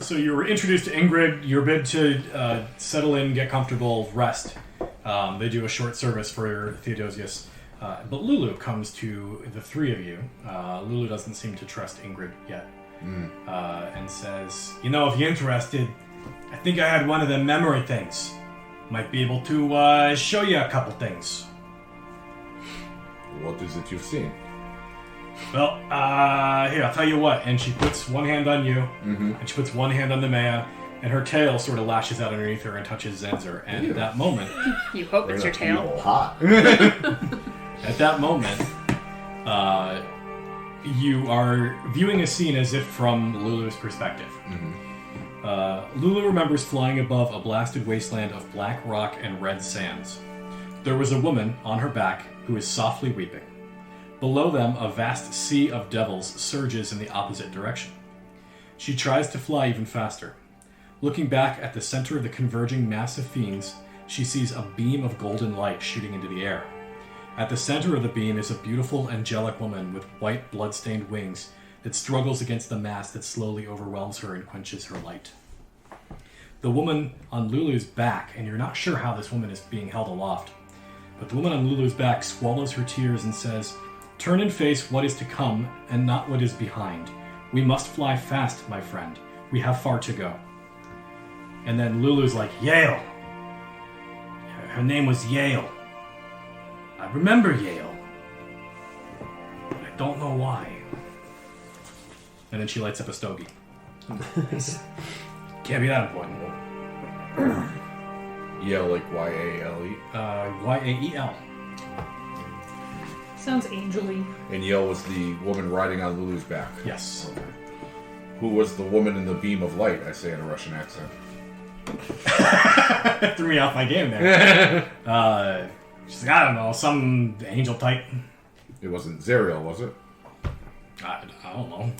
So you were introduced to Ingrid. You're bid to settle in, get comfortable, rest. They do a short service for Theodosius. But Lulu comes to the three of you. Lulu doesn't seem to trust Ingrid yet. And says, if you're interested, I think I had one of the memory things. Might be able to show you a couple things. What is it you've seen? Well, here, I'll tell you what. And she puts one hand on you, and she puts one hand on the man, and her tail sort of lashes out underneath her and touches Zenzer. And at that moment... You hope it's your tail. Hot. At that moment, you are viewing a scene as if from Lulu's perspective. Lulu remembers flying above a blasted wasteland of black rock and red sands. There was a woman on her back who is softly weeping. Below them, a vast sea of devils surges in the opposite direction. She tries to fly even faster. Looking back at the center of the converging mass of fiends, she sees a beam of golden light shooting into the air. At the center of the beam is a beautiful, angelic woman with white, blood-stained wings that struggles against the mass that slowly overwhelms her and quenches her light. The woman on Lulu's back, and you're not sure how this woman is being held aloft, but the woman on Lulu's back swallows her tears and says, "Turn and face what is to come, and not what is behind. We must fly fast, my friend. We have far to go." And then Lulu's like, "Yale. Her name was Yale. I remember Yale. But I don't know why." And then she lights up a stogie. Can't be that important. Yale, like Y-A-L-E? Y-A-E-L. Sounds angel-y. And Yale was the woman riding on Lulu's back. Yes. Who was the woman in the beam of light, I say in a Russian accent. Threw me off my game there. She's like, I don't know, some angel type. It wasn't Zeriel, was it? I don't know.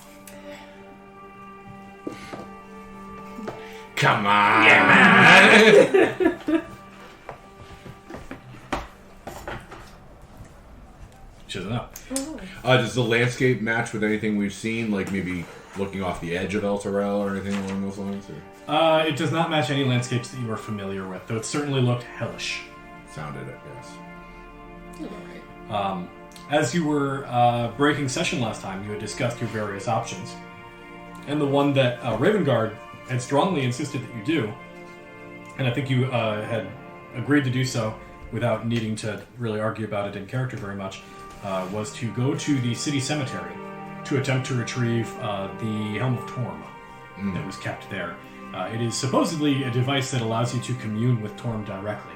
Come on! Yeah, man. She doesn't know. Does the landscape match with anything we've seen? Like maybe looking off the edge of Elturel or anything along those lines? Or? It does not match any landscapes that you are familiar with, though it certainly looked hellish. Sounded it, yes. As you were breaking session last time, you had discussed your various options. And the one that Ravengard had strongly insisted that you do, and I think you had agreed to do so without needing to really argue about it in character very much, was to go to the city cemetery to attempt to retrieve the Helm of Torm that was kept there. It is supposedly a device that allows you to commune with Torm directly.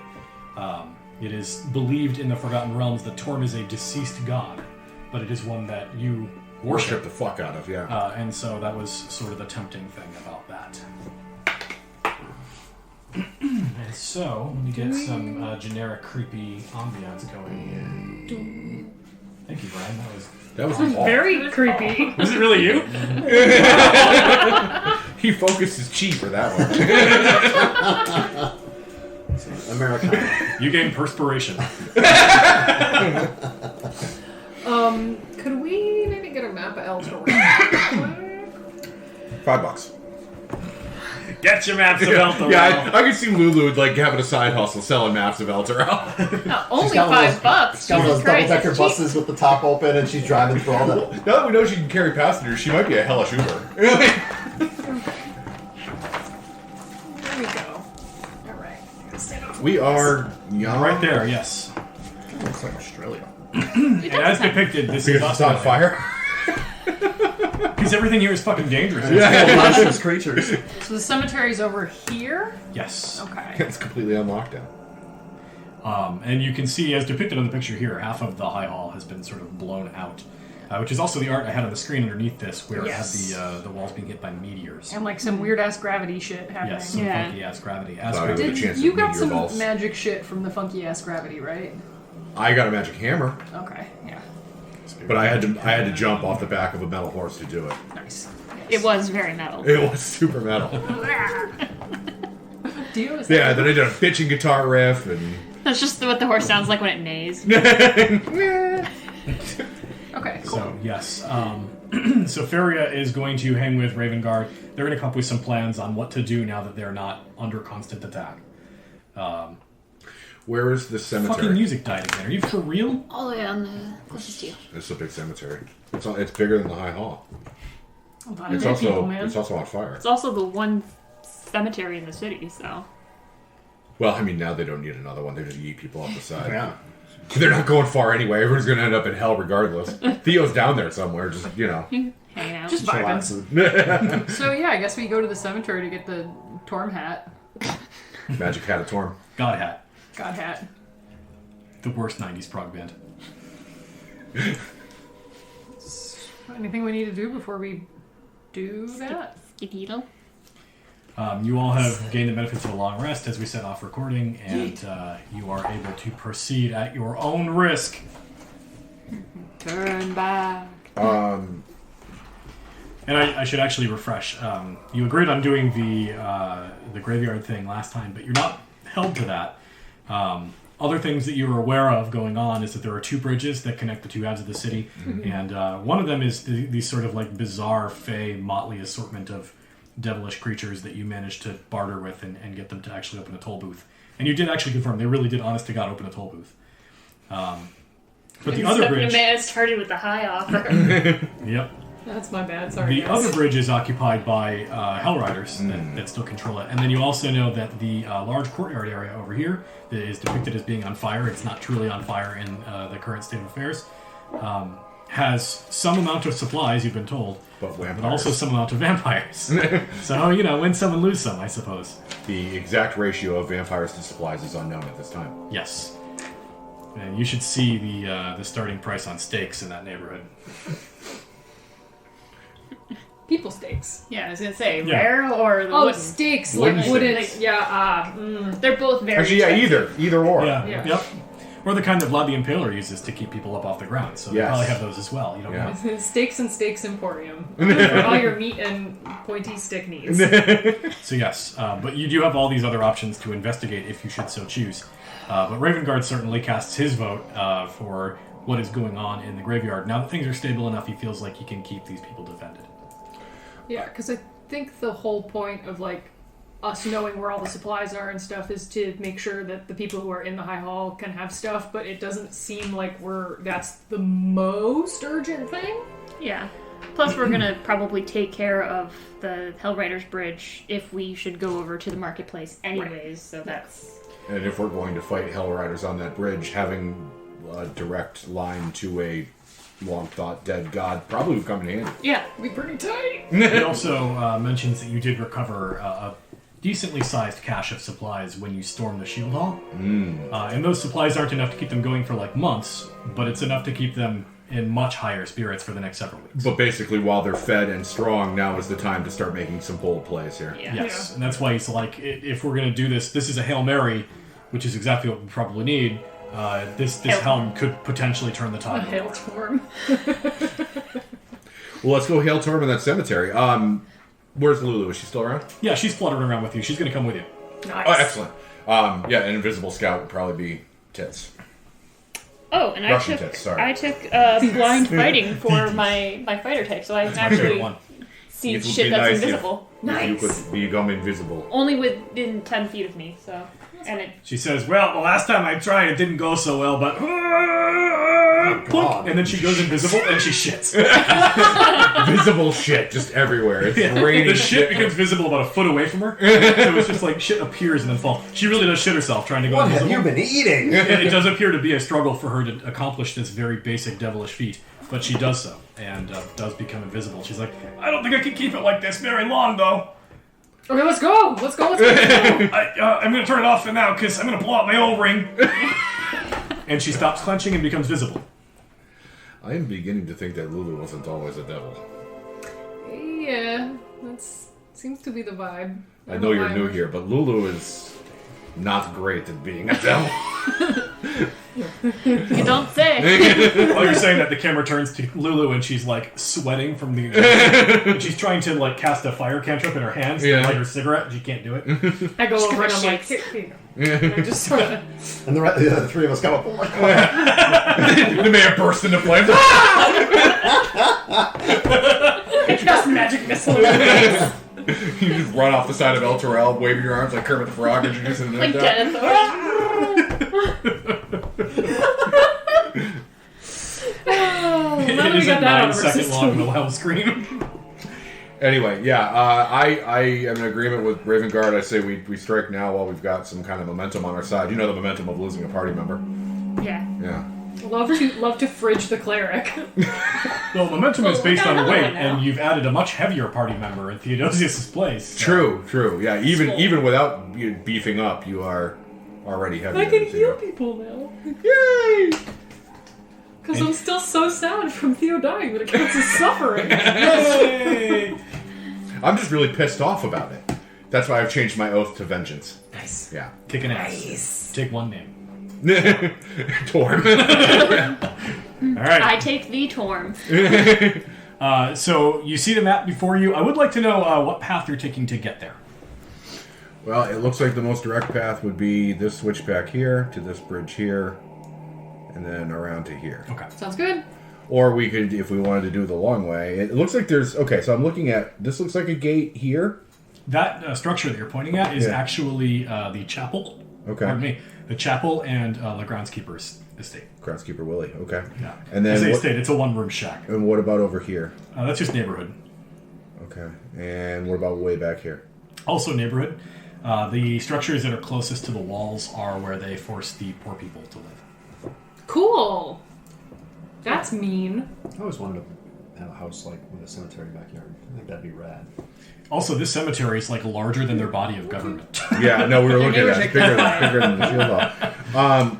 It is believed in the Forgotten Realms that Torm is a deceased god, but it is one that you worship the fuck out of, yeah. And so that was sort of the tempting thing about that. And so, let me get some generic creepy ambiance going. Thank you, Brian. That was Very creepy. Was it really you? He focused his chi for that one. Americana. You gained perspiration. Could we maybe get a map of Elturel? $5. Get your maps of Elturel. Yeah, I could see Lulu like having a side hustle selling maps of Elturel. No, only got one of $5. She's got those double-decker buses with the top open, and she's driving through all the... Now that we know she can carry passengers, she might be a hellish Uber. There we go. Alright. We are young. Right there, yes. Looks like Australia. And as depicted, this is Because it's on Australia. fire. Because everything here is fucking dangerous. Monstrous creatures. So the cemetery's over here? Yes. Okay. It's completely on lockdown. And you can see, as depicted on the picture here, half of the high hall has been sort of blown out. Which is also the art I had on the screen underneath this, where Yes. it had the walls being hit by meteors. And like some weird-ass gravity shit happening. Yes, some funky-ass gravity. Cloudy with a chance You of got meteor some balls. magic shit from the funky-ass gravity, right? I got a magic hammer, Okay, yeah. but I had to jump off the back of a metal horse to do it. Nice. It was very metal. It was super metal. Dio, is Yeah, then I did a bitching guitar riff and. That's just what the horse sounds like when it neighs. Okay, cool. So, yes. So Feria is going to hang with Ravengard. They're going to come up with some plans on what to do now that they're not under constant attack. Where is the cemetery? Fucking music died again. Are you for real? All the way on the closest to you. It's a big cemetery. It's bigger than the High Hall. It's also, man. It's also on fire. It's also the one cemetery in the city, so. Well, I mean, now they don't need another one. They just yeet people off the side. Yeah. They're not going far anyway. Everyone's going to end up in hell regardless. Theo's down there somewhere, just, Hanging out. Just vibing. Chillaxing. So yeah, I guess we go to the cemetery to get the Torm hat. Magic Hat of Torm. God Hat. God hat. The worst 90s prog band. Anything we need to do before we do that? Gideon. You all have gained the benefits of a long rest as we set off recording, and you are able to proceed at your own risk. Turn back. And I should actually refresh. You agreed on doing the graveyard thing last time, but you're not held to that. Other things that you are aware of going on is that there are 2 bridges that connect the 2 halves of the city, and one of them is these sort of like bizarre, fey, motley assortment of devilish creatures that you managed to barter with and get them to actually open a toll booth. And you did actually confirm they really did, honest to God, open a toll booth. But the other bridge... Man started with the high offer. Yep. That's my bad. Sorry. The guys. other bridge is occupied by Hell Riders that still control it. And then you also know that the large courtyard area over here that is depicted as being on fire, it's not truly on fire in the current state of affairs, has some amount of supplies, you've been told, but also some amount of vampires. So, win some and lose some, I suppose. The exact ratio of vampires to supplies is unknown at this time. Yes. And you should see the starting price on steaks in that neighborhood. People steaks. Yeah, I was gonna say Yeah. rare or the Oh, wooden. steaks. Wooden Like wooden. steaks. Yeah. They're both very Actually, yeah, expensive. either or. Yeah. Yeah. Yep. Or the kind that Vlad the Impaler uses to keep people up off the ground. So they Yes. probably have those as well. You don't Yeah. know. Steaks and Steaks Emporium. For all your meat and pointy stick needs. So yes, but you do have all these other options to investigate if you should so choose. But Ravengard certainly casts his vote for what is going on in the graveyard. Now that things are stable enough, he feels like he can keep these people defended. Yeah, because I think the whole point of like us knowing where all the supplies are and stuff is to make sure that the people who are in the High Hall can have stuff, but it doesn't seem like that's the most urgent thing. Yeah. Plus, we're gonna probably take care of the Hellriders Bridge if we should go over to the marketplace anyways, so that's... And if we're going to fight Hell Riders on that bridge, having a direct line to a long-thought dead god probably would come in handy. Yeah. Be pretty tight. It also mentions that you did recover a decently sized cache of supplies when you stormed the Shield Hall. And those supplies aren't enough to keep them going for like months, but it's enough to keep them in much higher spirits for the next several weeks. But basically, while they're fed and strong, now is the time to start making some bold plays here. Yeah. Yes, and that's why he's like, if we're going to do this is a Hail Mary, which is exactly what we probably need. This helm could potentially turn the tide. Hail Torm. Well, let's go Hail Torm in that cemetery. Where's Lulu? Is she still around? Yeah, she's fluttering around with you. She's going to come with you. Nice. Oh, excellent. Yeah, an invisible scout would probably be Tits. Oh, and Russian I took tits, sorry. blind fighting for my fighter type, so I can My favorite actually one. see It would shit be that's nice if- invisible. If you could become invisible. Only within 10 feet of me, so... And it... She says, well, the last time I tried, it didn't go so well, but... God. And then she goes invisible, and she shits. Visible shit just everywhere. It's raining. The shit becomes visible about a foot away from her. So it's just like shit appears and then falls. She really does shit herself trying to go What have invisible. you been eating? And it does appear to be a struggle for her to accomplish this very basic devilish feat. But she does so, and does become invisible. She's like, I don't think I can keep it like this very long, though. Okay, let's go. Let's go. I'm going to turn it off for now, because I'm going to blow out my O-ring. And she stops clenching and becomes visible. I am beginning to think that Lulu wasn't always a devil. Yeah, that seems to be the vibe. I know you're new here, but Lulu is not great at being a devil. You don't say. Oh, you're saying that the camera turns to Lulu and she's like sweating from the... and she's trying to like cast a fire cantrip in her hands to light her cigarette. She can't do it. I go over and I'm like, here you go. And I just sort of... And the other 3 of us come up, oh my god. The man burst into flames. Cast magic missile. You just run off the side of Elturel, waving your arms like Kermit the Frog, introducing the Like dead. It is a 9-second long Wilhelm scream. Anyway, yeah, I am in agreement with Raven Guard. I say we strike now while we've got some kind of momentum on our side. You know the momentum of losing a party member. Yeah. Yeah. Love to fridge the cleric. Well, momentum is based on another weight, one now. and you've added a much heavier party member in Theodosius' place. So. True. Yeah, even without beefing up, you are already heavy. I can heal people now. Yay! Because I'm still so sad from Theo dying that it counts as suffering. Yay! I'm just really pissed off about it. That's why I've changed my oath to vengeance. Nice. Yeah. Kick an ass. Take one name. Torm. All right. I take the Torm. So you see the map before you. I would like to know what path you're taking to get there. Well, it looks like the most direct path would be this switchback here to this bridge here, and then around to here. Okay. Sounds good. Or we could, if we wanted to do the long way. It looks like there's... Okay, so I'm looking at... This looks like a gate here. That structure that you're pointing at is Yeah. actually the chapel. Okay. Pardon me. The chapel and the groundskeeper's estate. Groundskeeper Willie. Okay. Yeah. And then As I what, stated, it's a one-room shack. and what about over here? That's just neighborhood. Okay. And what about way back here? Also neighborhood. The structures that are closest to the walls are where they force the poor people to live. Cool. That's mean. I always wanted to have a house like with a cemetery backyard. I think that'd be rad. Also, this cemetery is like larger than their body of government. Yeah, no, we were looking at it. neighbors Bigger than the shield wall.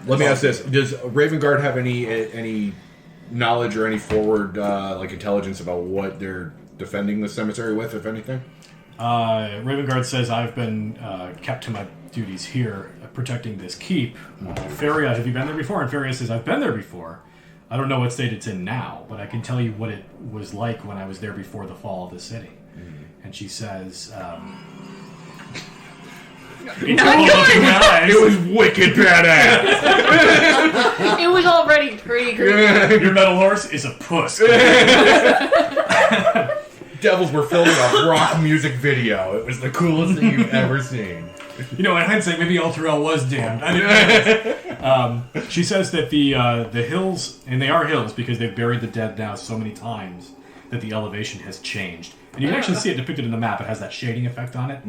Let me ask this. Does Raven Guard have any knowledge or any forward intelligence about what they're defending the cemetery with, if anything? Raven Guard says, I've been kept to my duties here, protecting this keep. Feria, have you been there before? And Feria says, I've been there before. I don't know what state it's in now, but I can tell you what it was like when I was there before the fall of the city. And she says, It was wicked badass. It was already pretty great. Your metal horse is a puss. Devils were filming a rock music video. It was the coolest thing you've ever seen. You know, in hindsight, maybe Elturel was damned. I didn't know this. She says that the hills, and they are hills because they've buried the dead now so many times that the elevation has changed. And you can actually see it depicted in the map. It has that shading effect on it.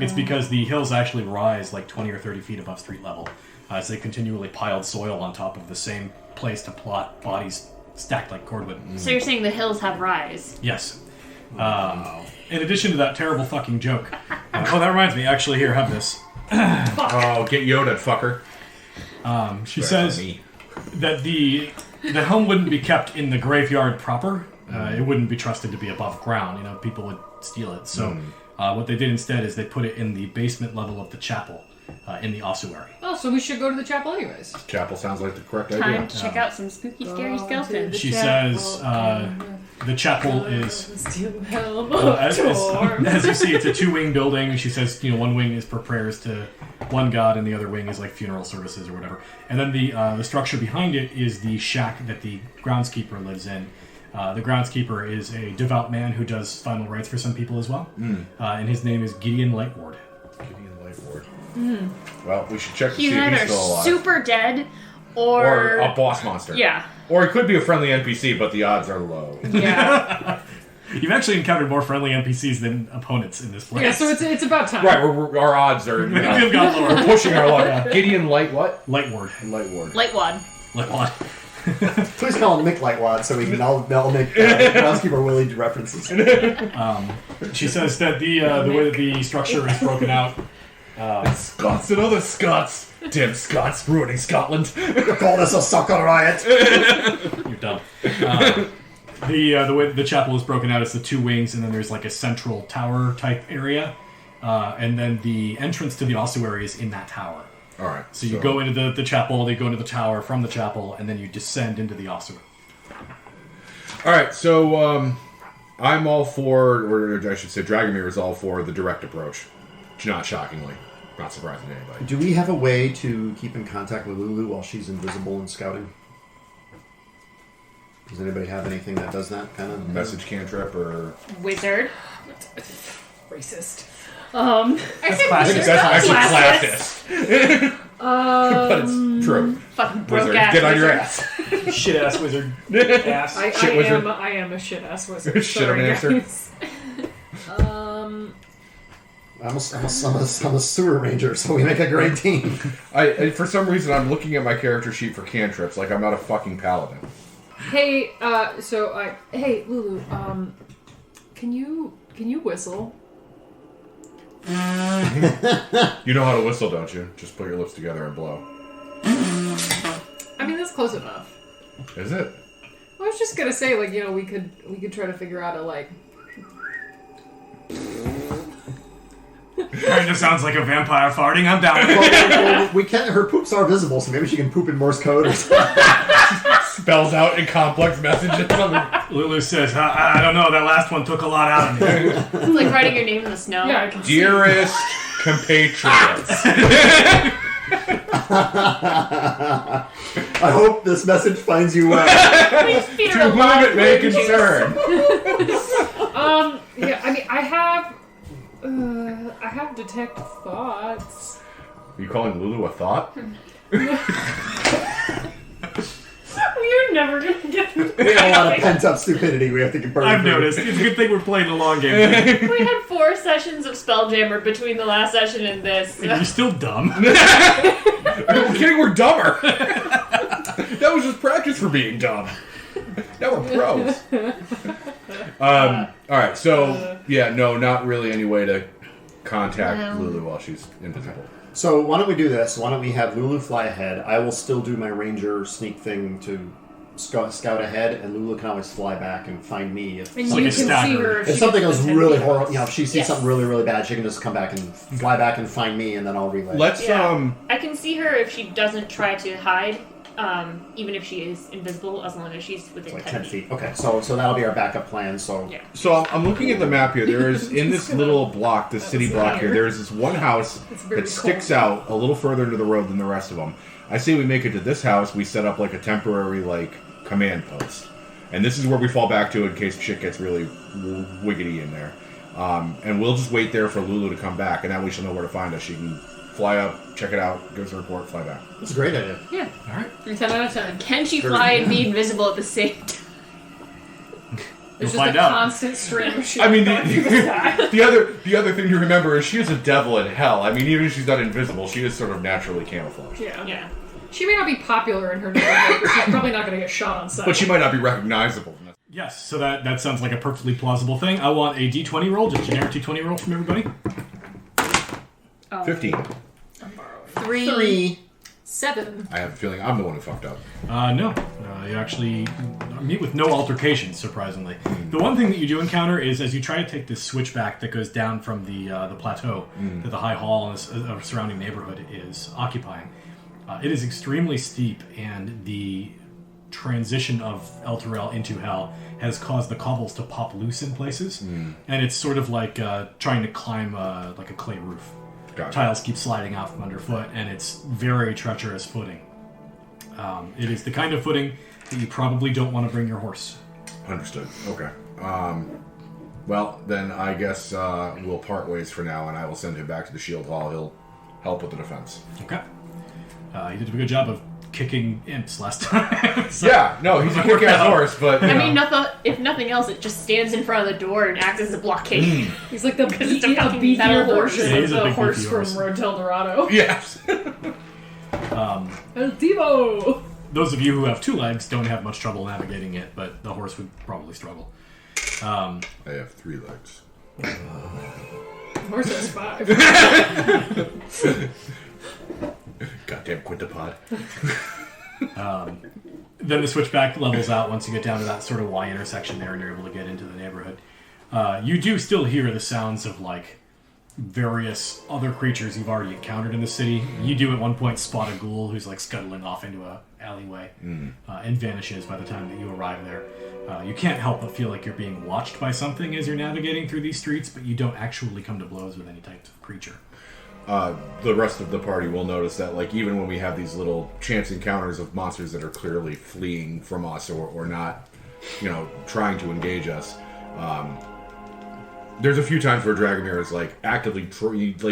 It's because the hills actually rise like 20 or 30 feet above street level as they continually piled soil on top of the same place to plot bodies stacked like cordwood. So you're saying the hills have rise? Yes. In addition to that terrible fucking joke. Oh, that reminds me. Actually, here, have this. Oh, get Yoda, fucker. She says that the helm wouldn't be kept in the graveyard proper. It wouldn't be trusted to be above ground. You know, people would steal it. So what they did instead is they put it in the basement level of the chapel, in the ossuary. Oh, so we should go to the chapel anyways. Chapel sounds like the correct Time idea. to check out some spooky, scary skeletons. She says the chapel is... Helm as of Torm. you see, it's a two-wing building. She says, one wing is for prayers to one god, and the other wing is like funeral services or whatever. And then the structure behind it is the shack that the groundskeeper lives in. The groundskeeper is a devout man who does final rites for some people as well. And his name is Gideon Lightward. Gideon Lightward. Well, we should check to He's see if either he's still alive. super dead Or a boss monster. Yeah. Or it could be a friendly NPC, but the odds are low. Yeah. You've actually encountered more friendly NPCs than opponents in this place. Yeah, so it's about time. Right, our odds are You've got lower. we're pushing our luck. Gideon Light what? Lightward. Lightward. Lightwad. Lightwad. Please call him Mick Lightwad so we can all make groundskeeper Willie references. She says that the way that the structure is broken out. Scots and other Scots. Damn Scots ruining Scotland. You called us a sucker riot. You're dumb. The way the chapel is broken out is the two wings, and then there's like a central tower type area, and then the entrance to the ossuary is in that tower. All right. So you go into the chapel, they go into the tower from the chapel, and then you descend into the ossuary. All right, so I'm all for, or I should say Dragomir is all for the direct approach. Not shockingly. Not surprising to anybody. Do we have a way to keep in contact with Lulu while she's invisible and scouting? Does anybody have anything that does that kind of Message cantrip or... Wizard. Racist. I said That's actually classist. But it's true. Fucking broke Wizard, ass get on wizard. your ass. Shit ass wizard. Ass. Shit wizard. I am a shit ass wizard. Shit of an answer. Guys. I'm a sewer ranger, so we make a great team. For some reason, I'm looking at my character sheet for cantrips like I'm not a fucking paladin. Hey, hey, Lulu, can you whistle? You know how to whistle, don't you? Just put your lips together and blow. I mean, that's close enough. Is it? I was just gonna say, like, you know, we could try to figure out a, like... Kind of sounds like a vampire farting. I'm down with it. Well, we can't. Her poops are visible, so maybe she can poop in Morse code or something. Spells out in complex messages. Lulu says, I don't know, that last one took a lot out of me. It's like writing your name in the snow. Yeah, I can see. Dearest compatriots. I hope this message finds you well. We just feed her To a whom lot it of may grape juice. concern. Yeah, I mean, I have detect thoughts. Are you calling Lulu a thought? We're never gonna get We have a lot of pent up stupidity we have to get burned. I've through. noticed. It's a good thing we're playing the long game. We had 4 sessions of Spelljammer between the last session and this. You're still dumb. Are you kidding? We're dumber. That was just practice for being dumb. Now we're pros. Alright, so, yeah, no, not really any way to contact Lulu while she's invisible. So why don't we do this? Why don't we have Lulu fly ahead? I will still do my ranger sneak thing to scout ahead, and Lulu can always fly back and find me. If And like you a can stagger. see her if she something gets goes the 10 really feet. horrible, if she sees Yes. something really, really bad, she can just come back and fly back and find me, and then I'll relay. Let's, Yeah. I can see her if she doesn't try to hide, even if she is invisible, as long as she's within like 10 10 feet. Okay, so that'll be our backup plan. So Yeah. So I'm looking at the map here. There is, in this little block, this city block here, there is this one house very that sticks out a little further into the road than the rest of them. I say we make it to this house, we set up like a temporary command post. And this is where we fall back to in case shit gets really wiggity in there. And we'll just wait there for Lulu to come back, and that way she'll know where to find us. She can fly up, check it out, give us a report, fly back. that's a great idea. Yeah. All right. 10 out of 10. Can she fly and be invisible at the same time? There's We'll just find a out. constant stream of shit. I mean, going through the sky. the other thing to remember is she is a devil in hell. I mean, even if she's not invisible, she is sort of naturally camouflaged. Yeah. Yeah. She may not be popular in her neighborhood, but she's probably not going to get shot on sight. But she might not be recognizable. Yes, so that sounds like a perfectly plausible thing. I want a d20 roll, just generic d20 roll from everybody. 15. 3. 7. I have a feeling I'm the one who fucked up. No. You actually meet with no altercations, surprisingly. The one thing that you do encounter is as you try to take this switchback that goes down from the plateau that the high hall and the surrounding neighborhood is occupying. It is extremely steep, and the transition of Elturel into Hell has caused the cobbles to pop loose in places, and it's sort of like trying to climb like a clay roof. Gotcha. Tiles keep sliding out from underfoot, and it's very treacherous footing. It is the kind of footing that you probably don't want to bring your horse. Understood. Okay. Well, then I guess we'll part ways for now, and I will send him back to the shield hall. He'll help with the defense. Okay. He did a good job of kicking imps last time. So- Yeah, no, he's a kick-ass horse, but... I mean, if nothing else, it just stands in front of the door and acts as a blockade. He's like the it's a fucking beefier metal horse. version Yeah, of he's a the big horse beefy from horse. Rotel Dorado. Yes. El Timo! Those of you who have 2 legs don't have much trouble navigating it, but the horse would probably struggle. I have 3 legs. The horse has 5. Goddamn quintupod. Then the switchback levels out once you get down to that sort of Y intersection there and you're able to get into the neighborhood. You do still hear the sounds of various other creatures you've already encountered in the city. You do at one point spot a ghoul who's scuttling off into a alleyway and vanishes by the time that you arrive there. You can't help but feel like you're being watched by something as you're navigating through these streets, but you don't actually come to blows with any type of creature. The rest of the party will notice that, even when we have these little chance encounters of monsters that are clearly fleeing from us or not trying to engage us. There's a few times where Dragomir is like actively,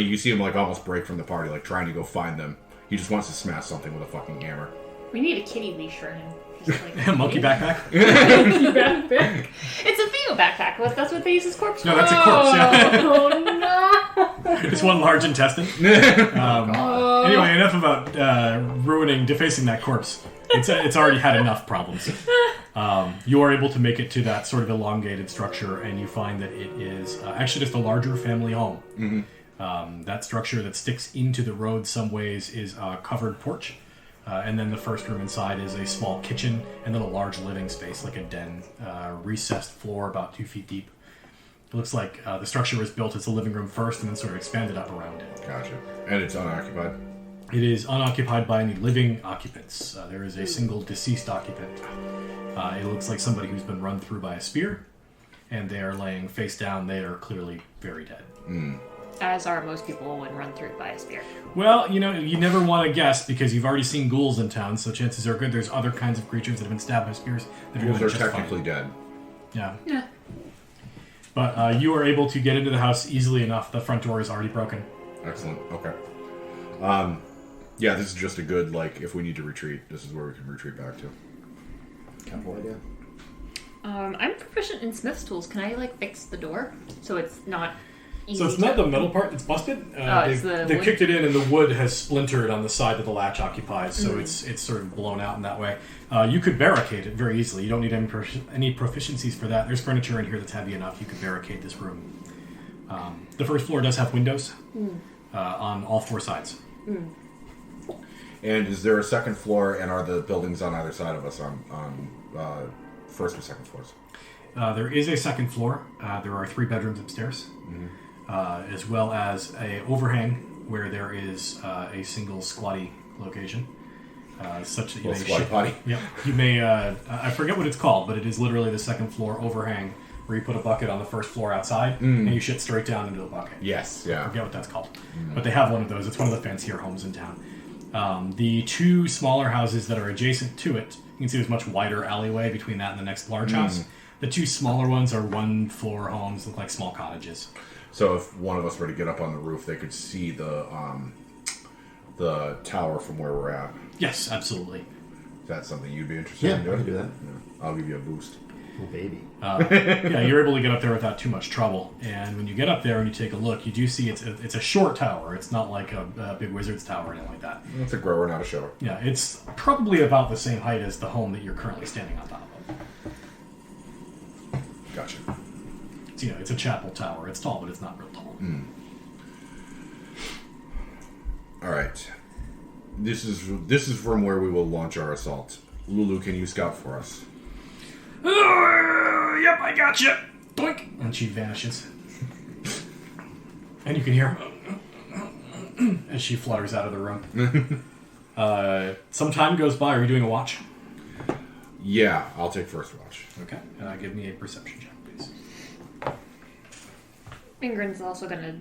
you see him like almost break from the party, like trying to go find them. He just wants to smash something with a fucking hammer. We need a kitty leash for him. Just like A monkey backpack? Monkey backpack. It's a Theo backpack. That's what they use as corpse. No, that's a corpse, yeah. Oh no! It's one large intestine. Anyway, enough about defacing that corpse. It's already had enough problems. You are able to make it to that sort of elongated structure, and you find that it is actually just a larger family home. Mm-hmm. That structure that sticks into the road some ways is a covered porch. And then the first room inside is a small kitchen and then a large living space, like a den, recessed floor about 2 feet deep. It looks like the structure was built as a living room first and then sort of expanded up around it. Gotcha. And it's unoccupied? It is unoccupied by any living occupants. There is a single deceased occupant. It looks like somebody who's been run through by a spear, and they are laying face down. They are clearly very dead. As are most people when run through by a spear. Well, you never want to guess because you've already seen ghouls in town, so chances are good there's other kinds of creatures that have been stabbed by spears that Ghouls doing are just technically fine. dead. Yeah. But you are able to get into the house easily enough. The front door is already broken. Excellent. Okay. Yeah, this is just a good, if we need to retreat, this is where we can retreat back to. Capital idea. I'm proficient in Smith's tools. Can I fix the door so it's not easy? So it's not the metal part that's busted. It's the they've wood? kicked it in, and the wood has splintered on the side that the latch occupies, so it's sort of blown out in that way. You could barricade it very easily. You don't need any proficiencies for that. There's furniture in here that's heavy enough. You could barricade this room. The first floor does have windows on all 4 sides. And is there a second floor, and are the buildings on either side of us on first or second floors? There is a second floor. There are 3 bedrooms upstairs, as well as a overhang where there is a single squatty location, such that you may squatty potty. Yep. You may. I forget what it's called, but it is literally the second floor overhang where you put a bucket on the first floor outside and you shit straight down into the bucket. Yes. I Yeah. forget what that's called, but they have one of those. It's one of the fancier homes in town. The 2 smaller houses that are adjacent to it, you can see there's a much wider alleyway between that and the next large house. The 2 smaller ones are 1-floor homes, look like small cottages. So if one of us were to get up on the roof, they could see the tower from where we're at. Yes, absolutely. Is that something you'd be interested Yeah, in I doing? can do that. Yeah. I'll give you a boost. Oh, baby. Yeah, you're able to get up there without too much trouble. And when you get up there and you take a look, you do see it's a short tower. It's not like a big wizard's tower or anything like that. It's a grower, not a shower. Yeah, it's probably about the same height as the home that you're currently standing on top of. Gotcha. It's a chapel tower. It's tall, but it's not real tall. All right. This is from where we will launch our assault. Lulu, can you scout for us? Yep, I got you. Doink, and she vanishes. And you can hear as she flutters out of the room. Some time goes by. Are you doing a watch? Yeah, I'll take first watch. Okay. Give me a perception check, please. Ingrid's also gonna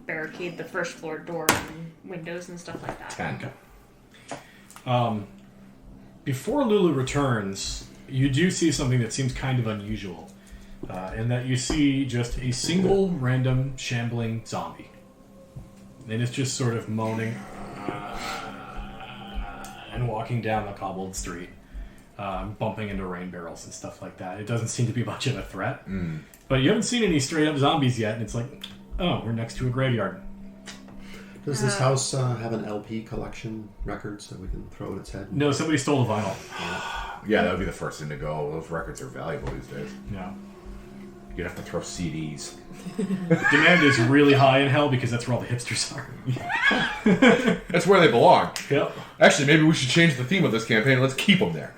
barricade the first floor door and windows and stuff like that. 10. Okay. Before Lulu returns, you do see something that seems kind of unusual, in that you see just a single random shambling zombie. And it's just sort of moaning and walking down the cobbled street, bumping into rain barrels and stuff like that. It doesn't seem to be much of a threat. But you haven't seen any straight up zombies yet, and it's like, oh, we're next to a graveyard. Does this house have an LP collection record so we can throw at its head? No, somebody stole the vinyl. Yeah, that would be the first thing to go. Those records are valuable these days. Yeah. You'd have to throw CDs. Demand is really high in hell because that's where all the hipsters are. That's where they belong. Yep. Actually, maybe we should change the theme of this campaign. Let's keep them there.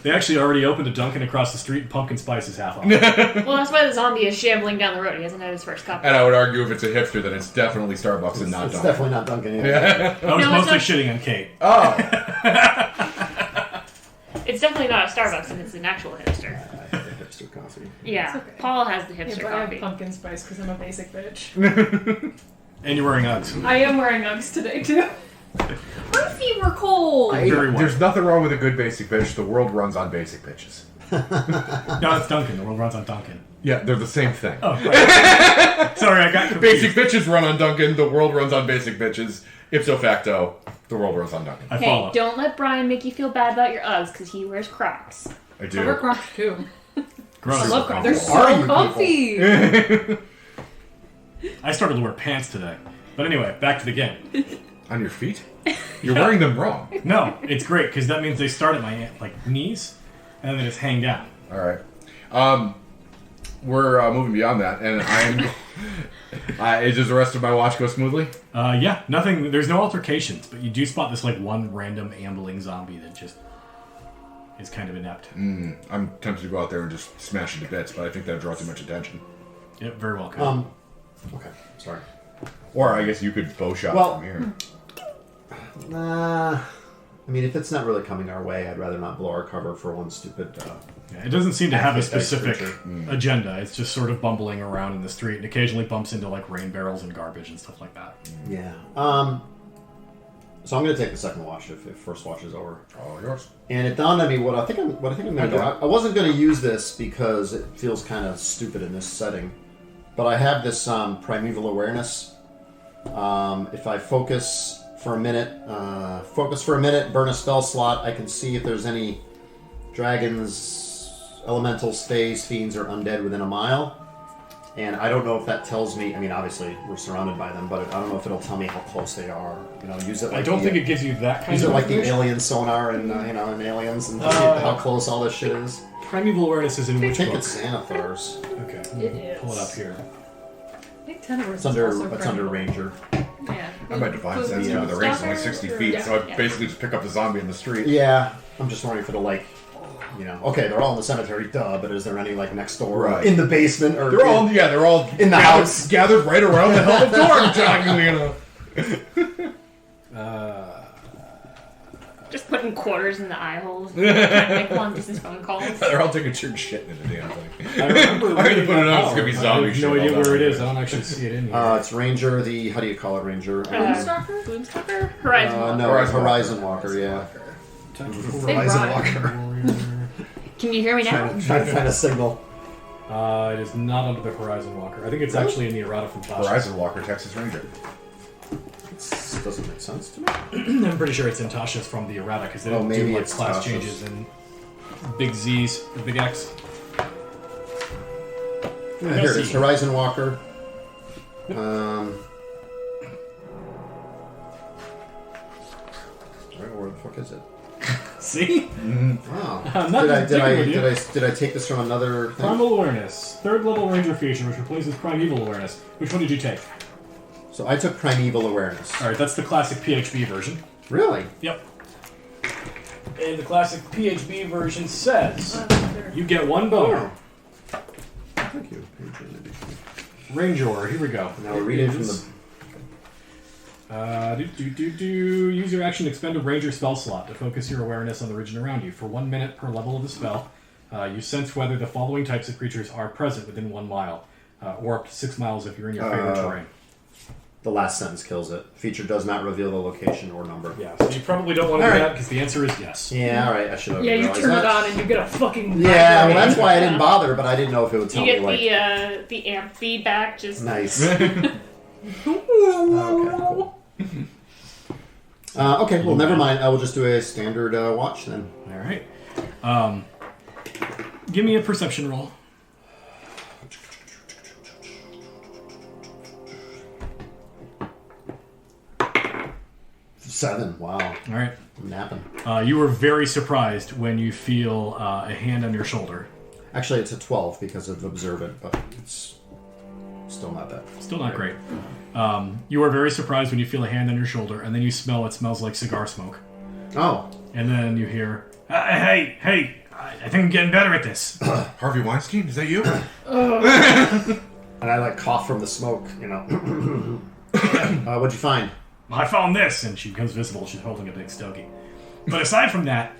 They actually already opened a Dunkin' across the street, and pumpkin spice is half off. Well, that's why the zombie is shambling down the road. He hasn't had his first cup. And I would argue if it's a hipster, then it's definitely Starbucks and not It's Dunkin'. definitely not Dunkin'. Yeah. I was No, it's mostly not. shitting on Kate. Oh, It's definitely not a Starbucks, and it's an actual hipster. I have the hipster coffee. Yeah, It's okay. Paul has the Yeah, hipster but I have coffee. pumpkin spice because I'm a basic bitch. And you're wearing Uggs. I am wearing Uggs today too. My feet were cold. Very well. There's nothing wrong with a good basic pitch. The world runs on basic pitches. No, it's Duncan. The world runs on Duncan. Yeah, they're the same thing. Oh, right. Sorry, I got confused. Basic pitches run on Duncan. The world runs on basic pitches. Ipso facto, the world runs on Duncan. I Hey, follow. don't let Brian make you feel bad about your Uggs because he wears Crocs. I I wear do. Crocs too. Gross. I love Crocs. They're Are you so comfy. I started to wear pants today. But anyway, back to the game. On your feet? You're wearing them wrong. No, it's great because that means they start at my knees and then they just hang down. All right. We're moving beyond that, and does the rest of my watch go smoothly? Yeah, nothing. There's no altercations, but you do spot this one random ambling zombie that just is kind of inept. I'm tempted to go out there and just smash it to bits, but I think that would draw too much attention. Yep, very well could. Okay, sorry. Or I guess you could bow shot from here. Nah. I mean, if it's not really coming our way, I'd rather not blow our cover for one stupid... Yeah, it doesn't seem to have a Active dice specific creature. agenda. It's just sort of bumbling around in the street and occasionally bumps into rain barrels and garbage and stuff like that. Yeah. So I'm going to take the second watch if first watch is over. All yours. And it dawned on me what I think I'm going to do. I wasn't going to use this because it feels kind of stupid in this setting, but I have this primeval awareness. If I focus for a minute, burn a spell slot, I can see if there's any dragons, elementals, fays, fiends, or undead within a mile. And I don't know if that tells me. I mean, obviously we're surrounded by them, but I don't know if it'll tell me how close they are. Use it. I don't think it gives you that kind use of it like the information. alien sonar and in Aliens and how close all this shit is. Primeval awareness is in I which think book? it's Xanathar's. Okay, It is. pull it up here. I think Tenebrous It's is also under primeval. Ranger. Yeah. I might divine sense Yeah. too, but the range is only 60 feet, so I basically just pick up the zombie in the street. Yeah, I'm just wondering if it'll okay, they're all in the cemetery, duh. But is there any next door, Right. in the basement, or They're all in the house? gathered right around the Helm of Torm, talking, Just putting quarters in the eye holes. Trying to make long distance phone calls. They're all taking shit in the damn thing. I remember I had to reading put it that on, it's gonna be power, zombie I have shit no all idea down where it there. is. I don't actually see it in here. It's Ranger. How do you call it, Ranger? Boomstalker? Boomstalker? Horizon Walker. No, Horizon Walker. Yeah. They Horizon brought it. Walker. Can you hear me now? Trying to find a signal. It is not under the Horizon Walker. I think it's actually in the errata from Tasha. Horizon Walker, Texas Ranger. This doesn't make sense to me. I'm pretty sure it's in Tasha's from the errata because they don't maybe do it's class Tasha's. changes and big Z's, or big X. Yeah, here it is. Horizon Walker. Where the fuck is it? See? Wow. I'm not just digging with you. Did I take this from another thing? Primal Awareness. Third level Ranger feature, which replaces Primeval Awareness. Which one did you take? So I took Primeval Awareness. Alright, that's the classic PHB version. Really? Yep. And the classic PHB version says you get one boner. Oh. Thank you. Ranger, here we go. Now we're reading from the... Use your action to expend a Ranger spell slot to focus your awareness on the region around you. For 1 minute per level of the spell, you sense whether the following types of creatures are present within 1 mile, or up to 6 miles if you're in your favorite terrain. The last sentence kills it. Feature does not reveal the location or number. Yeah, so you probably don't want to do Alright. that because the answer is yes. Yeah, alright, I should have Yeah, you realized turn that. it on and you get a fucking. Yeah, well, that's why I didn't bother, but I didn't know if it would tell You me, like... get the amp feedback. Just Nice. Okay. Okay, well, never mind. I will just do a standard watch then. Alright. Give me a perception roll. Seven. Wow. Alright. I'm napping. You were very surprised when you feel a hand on your shoulder. Actually, it's a 12 because of Observant, but it's still not that. Still not great. You are very surprised when you feel a hand on your shoulder, and then you smell what smells like cigar smoke. Oh. And then you hear, hey, I think I'm getting better at this. Harvey Weinstein, is that you? And I, like, cough from the smoke, you know. What'd you find? I found this, and she becomes visible. She's holding a big stogie. But aside from that,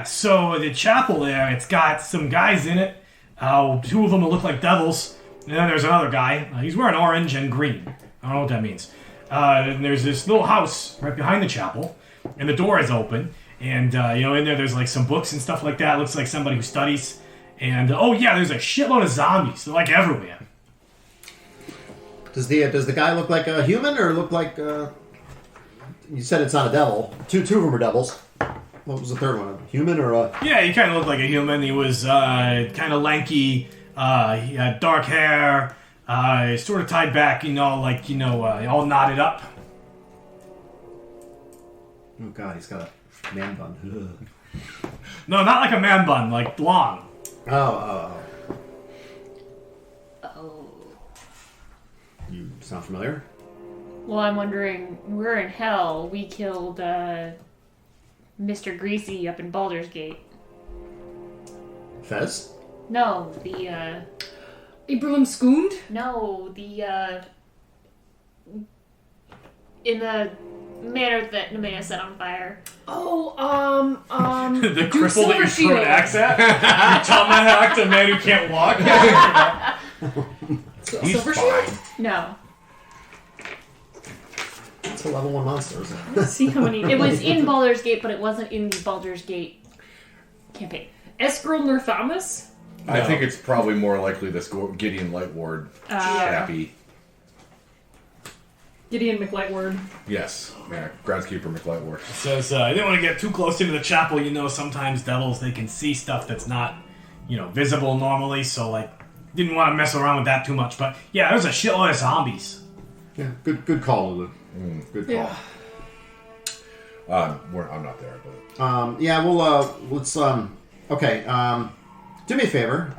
so the chapel there, it's got some guys in it. 2 of them look like devils. And then there's another guy. He's wearing orange and green. I don't know what that means. and there's this little house right behind the chapel, and the door is open, and in there's like some books and stuff like that. It looks like somebody who studies, and there's a shitload of zombies. They're like everywhere. Does the guy look like a human or look like? You said it's not a devil. Two of them are devils. What was the third one? A human or a? Yeah, he kind of looked like a human. He was kind of lanky. He had dark hair. Sort of tied back, all knotted up. Oh God, he's got a man bun. No, not like a man bun, like long. Oh. You sound familiar? Well, I'm wondering, we're in hell. We killed Mr. Greasy up in Baldur's Gate. Fez? No, the Ibrahim Skoond? No, in the manor that Nemea set on fire. Oh, The cripple that you threw an axe at? You tomahawked a man who can't walk? He's Silver Shield? fine. No. It's a level 1 monster, isn't it? Let's see how many. It was in Baldur's Gate, but it wasn't in the Baldur's Gate campaign. Eskril Nerthamus? I think it's probably more likely this Gideon Lightward chappy. Gideon McLightward. Yes, yeah, groundskeeper McLightward. It says, I didn't want to get too close into the chapel. Sometimes devils, they can see stuff that's not, visible normally, so, didn't want to mess around with that too much. But, yeah, there's a shitload of zombies. Yeah, good call, Lulu. Good call. Yeah. I'm not there, but Let's okay. Do me a favor.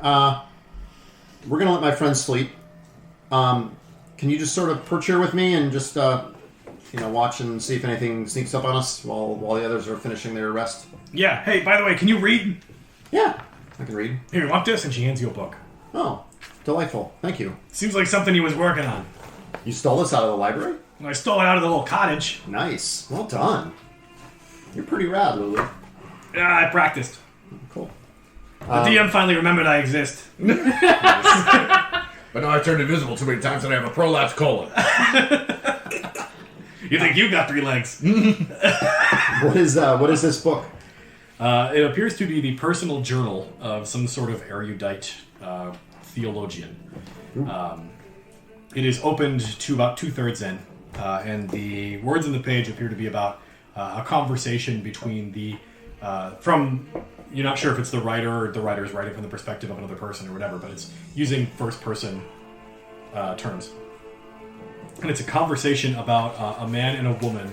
We're gonna let my friends sleep. Can you just sort of perch here with me and just watch and see if anything sneaks up on us while the others are finishing their rest? Yeah, hey, by the way, can you read? Yeah, I can read. Here, you want this? And she hands you a book. Oh, delightful. Thank you. Seems like something he was working on. You stole this out of the library? I stole it out of the little cottage. Nice. Well done. You're pretty rad, Lulu. Yeah, I practiced. Cool. The DM finally remembered I exist. But now I've turned invisible too many times and I have a prolapse colon. You think you got 3 legs? What is this book? It appears to be the personal journal of some sort of erudite theologian. It is opened to about 2/3 in, and the words on the page appear to be about a conversation between you're not sure if it's the writer or the writer is writing from the perspective of another person or whatever, but it's using first-person terms. And it's a conversation about a man and a woman,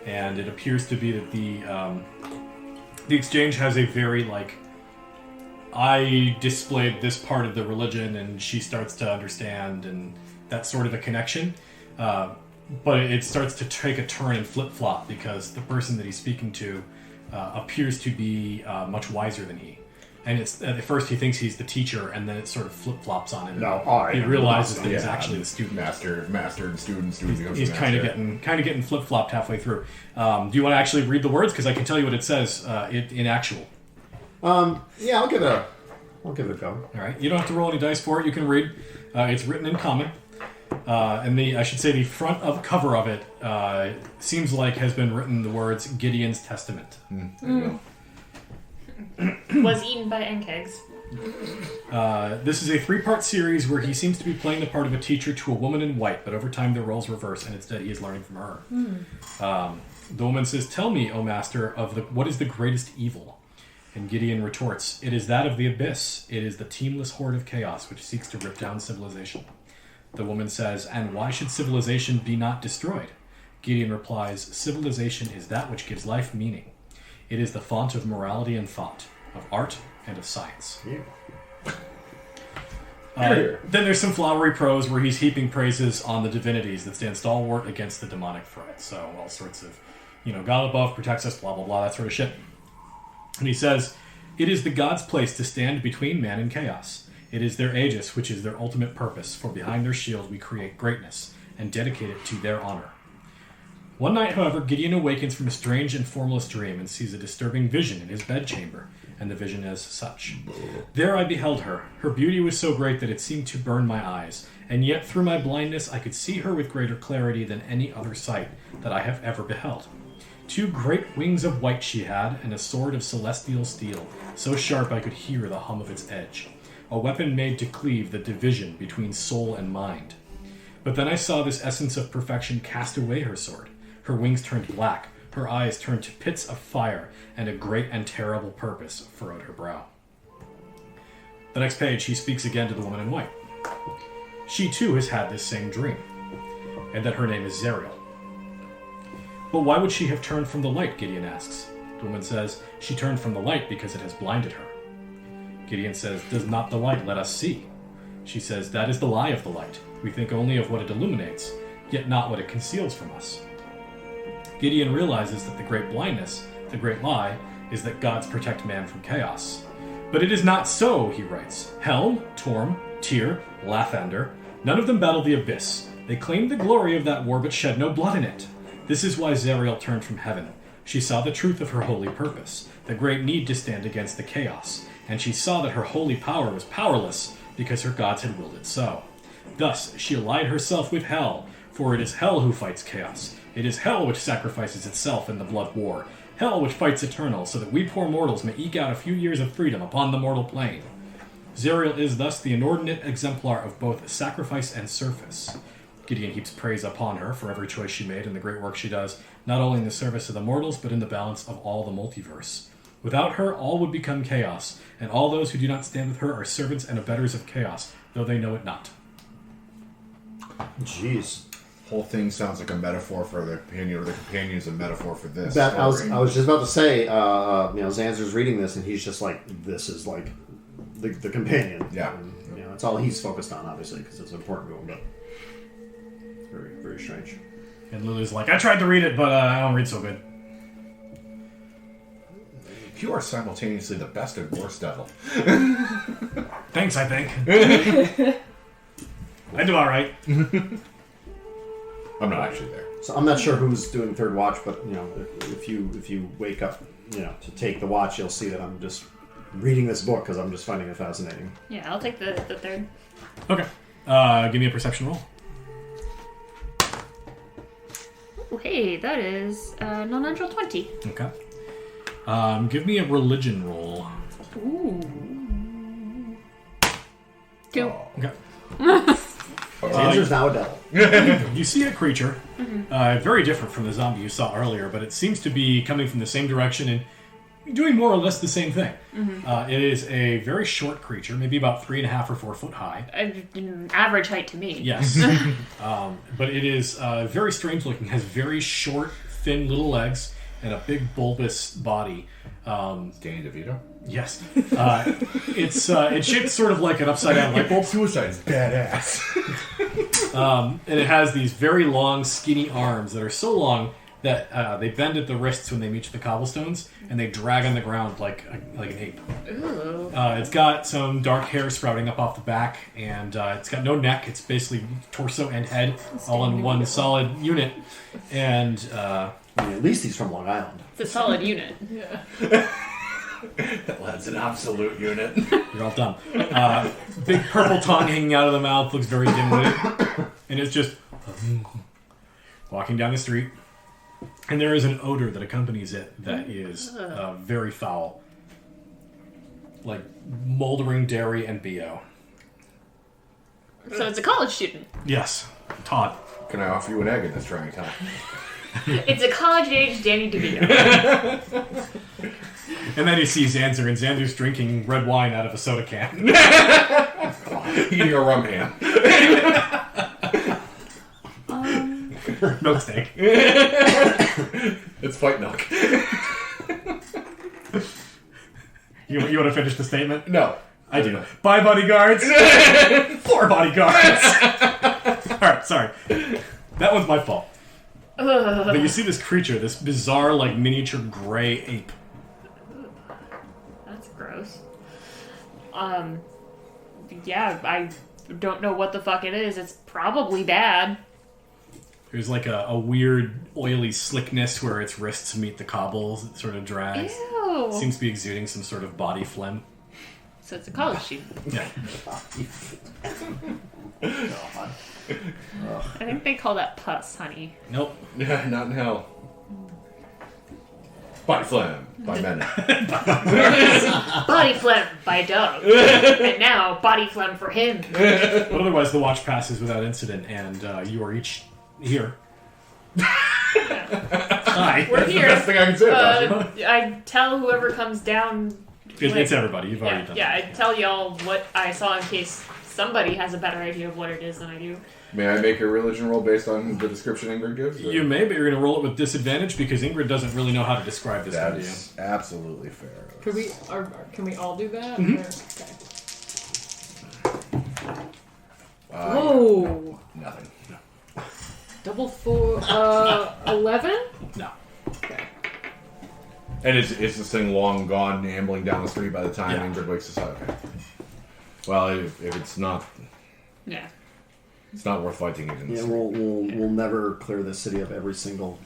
and it appears to be that the exchange has a very, I displayed this part of the religion, and she starts to understand, and that's sort of a connection. But it starts to take a turn and flip-flop, because the person that he's speaking to appears to be much wiser than he. And it's at first he thinks he's the teacher, and then it sort of flip-flops on him. He realizes that he's actually the student. Master and student. He's kind of getting flip-flopped halfway through. Do you want to actually read the words? Because I can tell you what it says in actual. Yeah, I'll give it a go. All right. You don't have to roll any dice for it. You can read. It's written in common. And the front of cover of it seems like has been written the words Gideon's Testament. Was eaten by Enkegs. This is a 3-part series where he seems to be playing the part of a teacher to a woman in white, but over time their roles reverse, and instead he is learning from her. The woman says, "Tell me, O Master, what is the greatest evil?" And Gideon retorts, "It is that of the abyss. It is the teamless horde of chaos which seeks to rip down civilization." The woman says, "And why should civilization be not destroyed?" Gideon replies, "Civilization is that which gives life meaning. It is the font of morality and thought, of art and of science." Then there's some flowery prose where he's heaping praises on the divinities that stand stalwart against the demonic threat. So all sorts of, God above protects us, blah, blah, blah, that sort of shit. And he says, "It is the gods' place to stand between man and chaos. It is their aegis which is their ultimate purpose, for behind their shield we create greatness and dedicate it to their honor. One night, however, Gideon awakens from a strange and formless dream and sees a disturbing vision in his bedchamber, and the vision is such. There I beheld her. Her beauty was so great that it seemed to burn my eyes, and yet through my blindness I could see her with greater clarity than any other sight that I have ever beheld. 2 great wings of white she had, and a sword of celestial steel, so sharp I could hear the hum of its edge, a weapon made to cleave the division between soul and mind. But then I saw this essence of perfection cast away her sword. Her wings turned black, her eyes turned to pits of fire, and a great and terrible purpose furrowed her brow. The next page, he speaks again to the woman in white. She too has had this same dream, and that her name is Zariel. But why would she have turned from the light, Gideon asks. The woman says, she turned from the light because it has blinded her. Gideon says, does not the light let us see? She says, that is the lie of the light. We think only of what it illuminates, yet not what it conceals from us. Gideon realizes that the great blindness, the great lie, is that gods protect man from chaos. But it is not so, he writes. Helm, Torm, Tyr, Lathander, none of them battled the abyss. They claimed the glory of that war but shed no blood in it. This is why Zariel turned from heaven. She saw the truth of her holy purpose, the great need to stand against the chaos, and she saw that her holy power was powerless because her gods had willed it so. Thus, she allied herself with Hell, for it is Hell who fights chaos. It is Hell which sacrifices itself in the blood war. Hell which fights eternal, so that we poor mortals may eke out a few years of freedom upon the mortal plane. Zariel is thus the inordinate exemplar of both sacrifice and service. Gideon heaps praise upon her for every choice she made and the great work she does, not only in the service of the mortals, but in the balance of all the multiverse. Without her, all would become chaos, and all those who do not stand with her are servants and abettors of chaos, though they know it not. Jeez. Whole thing sounds like a metaphor for the companion, or the companion is a metaphor for this. I was just about to say, Xander's reading this, and he's just like, this is like the companion. Yeah. And, that's all he's focused on, obviously, because it's important to him, but it's very, very strange. And Lulu's like, I tried to read it, but I don't read so good. You are simultaneously the best and worst devil. Thanks, I think. I do all right. I'm not actually there. So I'm not sure who's doing third watch, but if you wake up, to take the watch, you'll see that I'm just reading this book because I'm just finding it fascinating. Yeah, I'll take the third. Okay. Give me a perception roll. Oh, hey, that is non-natural 20. Okay. Give me a religion roll. Ooh. 2. Okay. Xander's now a devil. You see a creature, very different from the zombie you saw earlier, but it seems to be coming from the same direction and doing more or less the same thing. It is a very short creature, maybe about 3.5 or 4 foot high. Average height to me. Yes. But it is very strange looking, has very short, thin little legs, and a big bulbous body. Danny DeVito? Yes. It's shaped sort of like an upside down light bulb. Suicide is badass. And it has these very long, skinny arms that are so long that they bend at the wrists when they meet the cobblestones, and they drag on the ground like an ape. Ooh. It's got some dark hair sprouting up off the back, and it's got no neck. It's basically torso and head all in one solid unit. And At least he's from Long Island. It's a solid unit. Yeah. That's an absolute unit. you're all done. Big purple tongue hanging out of the mouth, looks very dim-witted, and it's just walking down the street. And there is an odor that accompanies it that is very foul. Like moldering dairy and BO. So it's a college student. Yes. Todd. Can I offer you an egg in this trying time? It's a college-age Danny DeVito. And then he sees Xander, and Xander's drinking red wine out of a soda can. Eating a rum can. Milk steak. It's fight milk. You want to finish the statement? No. I do. Bye, bodyguards. 4 bodyguards. Alright, sorry. That one's my fault. But you see this creature, this bizarre, like, miniature gray ape. That's gross. Yeah, I don't know what the fuck it is. It's probably bad. There's like a weird oily slickness where its wrists meet the cobbles. It sort of drags. Ew. Seems to be exuding some sort of body phlegm. So it's a college shoe. Yeah. I think they call that pus, honey. Nope. Yeah, not in hell. Body phlegm by men. Body phlegm by Doug. And now, body phlegm for him. But otherwise, the watch passes without incident, and you are each here. Hi. We're That's the here. best thing I can say about you. I tell whoever comes down. It's everybody. You've already Yeah, done yeah, that. I tell y'all what I saw in case somebody has a better idea of what it is than I do. May I make a religion roll based on the description Ingrid gives? or- You may, but you're going to roll it with disadvantage because Ingrid doesn't really know how to describe this That to you. is absolutely fair. Can we all do that? Mm-hmm. Okay. Whoa! Nothing. Double 4, 11? No. Okay. And is this thing long gone, ambling down the street by the time Yeah. Ingrid wakes us up? Okay. Well, if it's not, Yeah. it's not worth fighting it in Yeah, this. we'll never clear the city of every single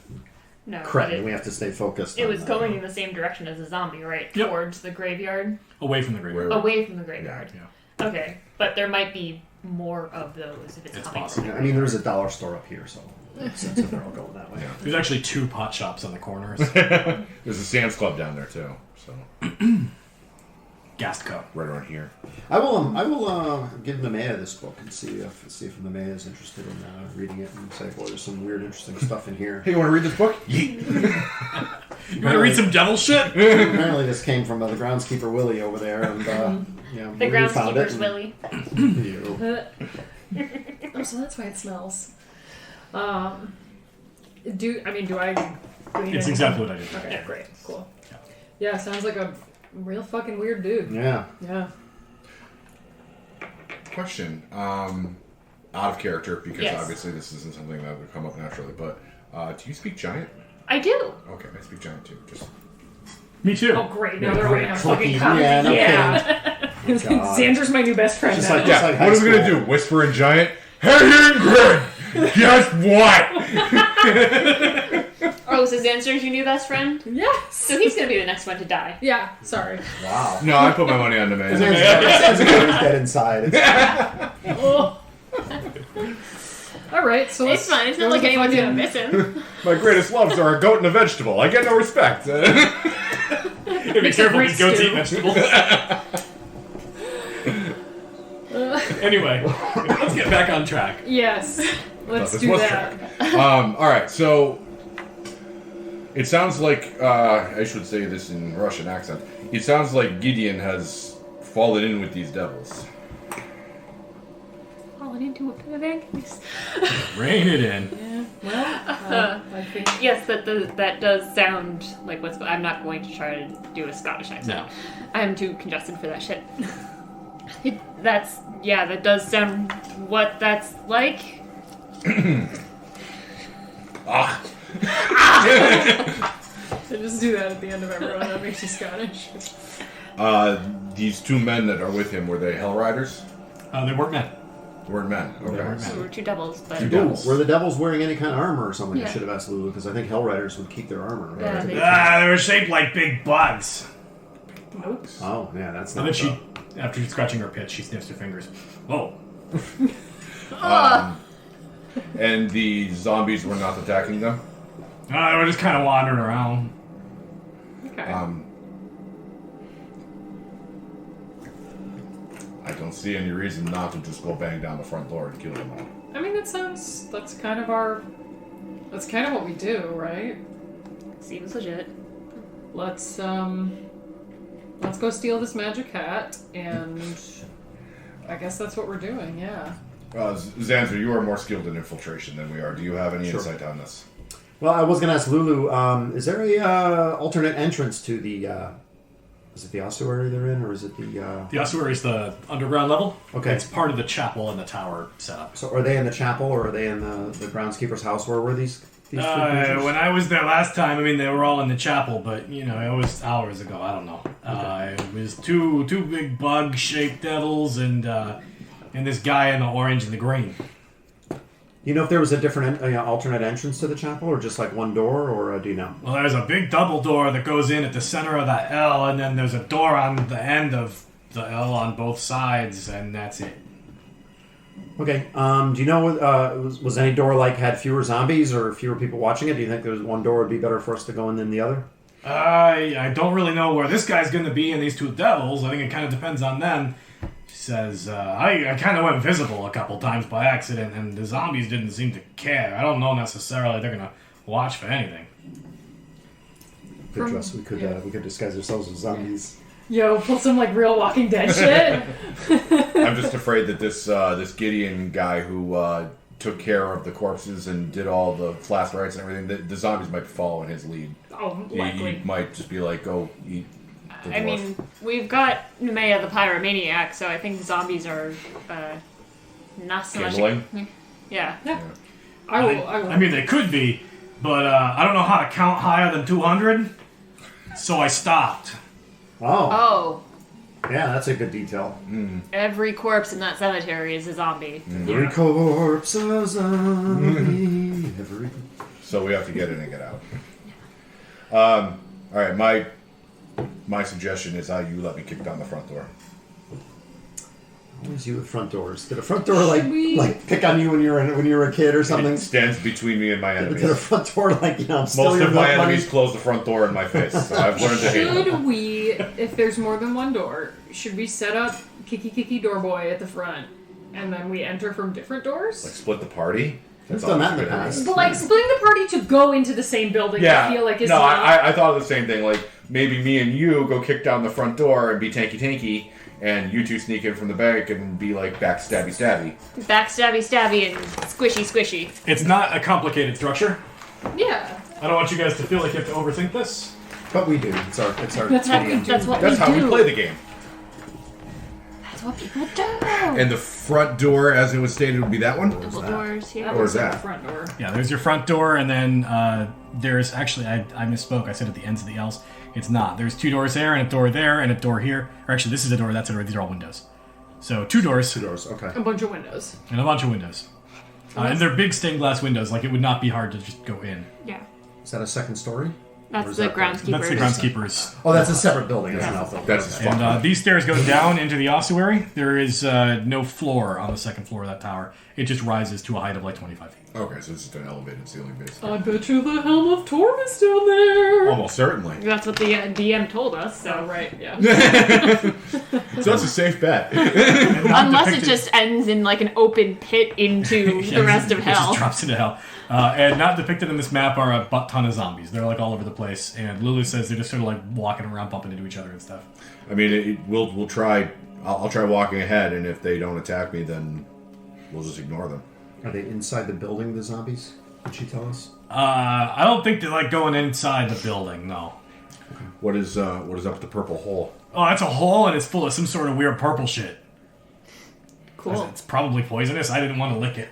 No. credit. but We have to stay focused. It on was that. going in the same direction as the zombie, right? Yep. Towards the graveyard. Away from the graveyard. Where- Away from the graveyard. Yeah. Okay. But there might be more of those if it's It's coming possible. from Yeah, I mean, there's a dollar store up here, so they're all going that way. Yeah. There's actually 2 pot shops on the corners. There's a Sam's Club down there too. So Gastco. right around here. I will give Nemea this book and see if Nemea is interested in reading it and say, "Boy, there's some weird, interesting stuff in here." Hey, you want to read this book? You want to read some devil shit? Apparently, this came from the groundskeeper Willie over there, and the Willie found it. groundskeeper's and- Willie. Ew. Oh, so that's why it smells. Do I need It's exactly what I did. Okay, great, cool. Yeah, sounds like a real fucking weird dude. Yeah. Yeah. Question. Out of character because Yes. obviously this isn't something that would come up naturally. But do you speak giant? I do. Okay, I speak giant too. Just Me too. Oh, great. Now Yeah, they're great. writing a fucking Yeah, comment. no Yeah. God. Xander's my new best friend Just now. like- yeah. like What are we high gonna school. do? Whisper in giant. Hey Ingrid, guess what? Oh, so Xander's your new best friend? Yes. So he's gonna be the next one to die. Yeah, sorry. Wow. No, I put my money on the man. It's dead inside. Oh. All right, so It's fine. It's not like anyone's gonna miss him. My greatest loves are a goat and a vegetable. I get no respect. Be Makes a careful, great these goats stew. eat vegetables. Anyway, let's get back on track. Yes, let's this do was that. All right, so it sounds like I should say this in Russian accent. It sounds like Gideon has fallen in with these devils. Falling into a pit of agonies. Rein it in. Yeah. Well, I think. Yes, that does sound like what's. I'm not going to try to do a Scottish accent. No. I'm too congested for that shit. That does sound what that's like. So just do that at the end of everyone. That makes you Scottish. These two men that are with him, were they Hell Riders? They weren't men. Weren't men. Okay. weren't men. So we're two devils, but Two Ooh, devils. were the devils wearing any kind of armor or something? I Yeah. should have asked Lulu because I think Hell Riders would keep their armor. Yeah, Right? they- They were shaped like big bugs. Nope. Oh, yeah, that's And not. then she, after scratching her pits, she sniffs her fingers. Oh. And the zombies were not attacking them? They were just kind of wandering around. Okay. I don't see any reason not to just go bang down the front door and kill them all. I mean, that's kind of what we do, right? seems legit. Let's go steal this magic hat, and I guess that's what we're doing. Yeah. Zanzer, you are more skilled in infiltration than we are. Do you have any Sure. insight on this? Well, I was going to ask Lulu, is there a alternate entrance to the, is it the ossuary they're in, or is it the... The ossuary is the underground level. Okay. It's part of the chapel and the tower setup. So are they in the chapel, or are they in the groundskeeper's house? Where were these three creatures? When I was there last time, I mean, they were all in the chapel, but, you know, it was hours ago. I don't know. It was two big bug-shaped devils and this guy in the orange and the green. You know if there was a different alternate entrance to the chapel, or just like one door, or do you know? Well, there's a big double door that goes in at the center of that L, and then there's a door on the end of the L on both sides, and that's it. Okay. Do you know was any door had fewer zombies or fewer people watching it? Do you think there's one door would be better for us to go in than the other? I don't really know where this guy's going to be and these two devils. I think it kind of depends on them. She says, I kind of went visible a couple times by accident, and the zombies didn't seem to care. I don't know necessarily they're going to watch for anything. We could disguise ourselves as zombies. Yo, pull some real Walking Dead shit. I'm just afraid that this Gideon guy who took care of the corpses and did all the flask rites and everything, the zombies might be following his lead. Oh, likely. He might just be like, go eat the dwarf. I mean, we've got Nemea the Pyromaniac, so I think zombies are not so Kindling? much. Yeah. I will. I mean, they could be, but I don't know how to count higher than 200, so I stopped. Oh. Yeah, that's a good detail. Every corpse in that cemetery is a zombie. Every corpse a zombie. So we have to get in and get out. All right, my suggestion is you let me kick down the front door. Always you with front doors. Did a front door pick on you when you were a kid or something? It stands between me and my enemies. Did a front door Most of my enemies close the front door in my face, so I've learned to hate them. Should we, if there's more than one door, should we set up Kiki Door Boy at the front, and then we enter from different doors? Like split the party? We've done that in the past. But splitting the party to go into the same building, Yeah. I feel like is no, not... I thought of the same thing. Like maybe me and you go kick down the front door and be tanky, and you two sneak in from the back and be like backstabby. Backstabby and squishy. It's not a complicated structure. Yeah. I don't want you guys to feel like you have to overthink this. But we do. It's our That's TDM. That's how we play the game. That's what people do. And the front door, as it was stated, would be that one? Double doors here. Or is that? The front door. Yeah, there's your front door, and then there's actually, I misspoke. I said at the ends of the L's. It's not. There's two doors there, and a door there, and a door here. Or actually, this is a door, that's a door. These are all windows. So two doors. Two doors, okay. A bunch of windows. And a bunch of windows. And they're big stained glass windows. It would not be hard to just go in. Yeah. Is that a second story? Or That's is the that groundskeeper. That's the groundskeeper's. Oh, that's a separate building. That's Yeah. an outbuilding. That's his Okay. fault. These stairs go down into the ossuary. There is no floor on the second floor of that tower. It just rises to a height of 25 feet. Okay, so it's just an elevated ceiling, basically. I bet you the Helm of Torm is down there. Almost certainly. That's what the DM told us. So Oh, right, yeah. So that's a safe bet. unless it just ends in an open pit into the rest of It just hell. drops into hell. And not depicted in this map are a butt ton of zombies. They're all over the place. And Lulu says they're just sort of walking around, bumping into each other and stuff. I mean, we'll try. I'll try walking ahead, and if they don't attack me, then we'll just ignore them. Are they inside the building, the zombies? Did she tell us? I don't think they're going inside the building. No. What is up with the purple hole? Oh, that's a hole, and it's full of some sort of weird purple shit. Cool. It's probably poisonous. I didn't want to lick it.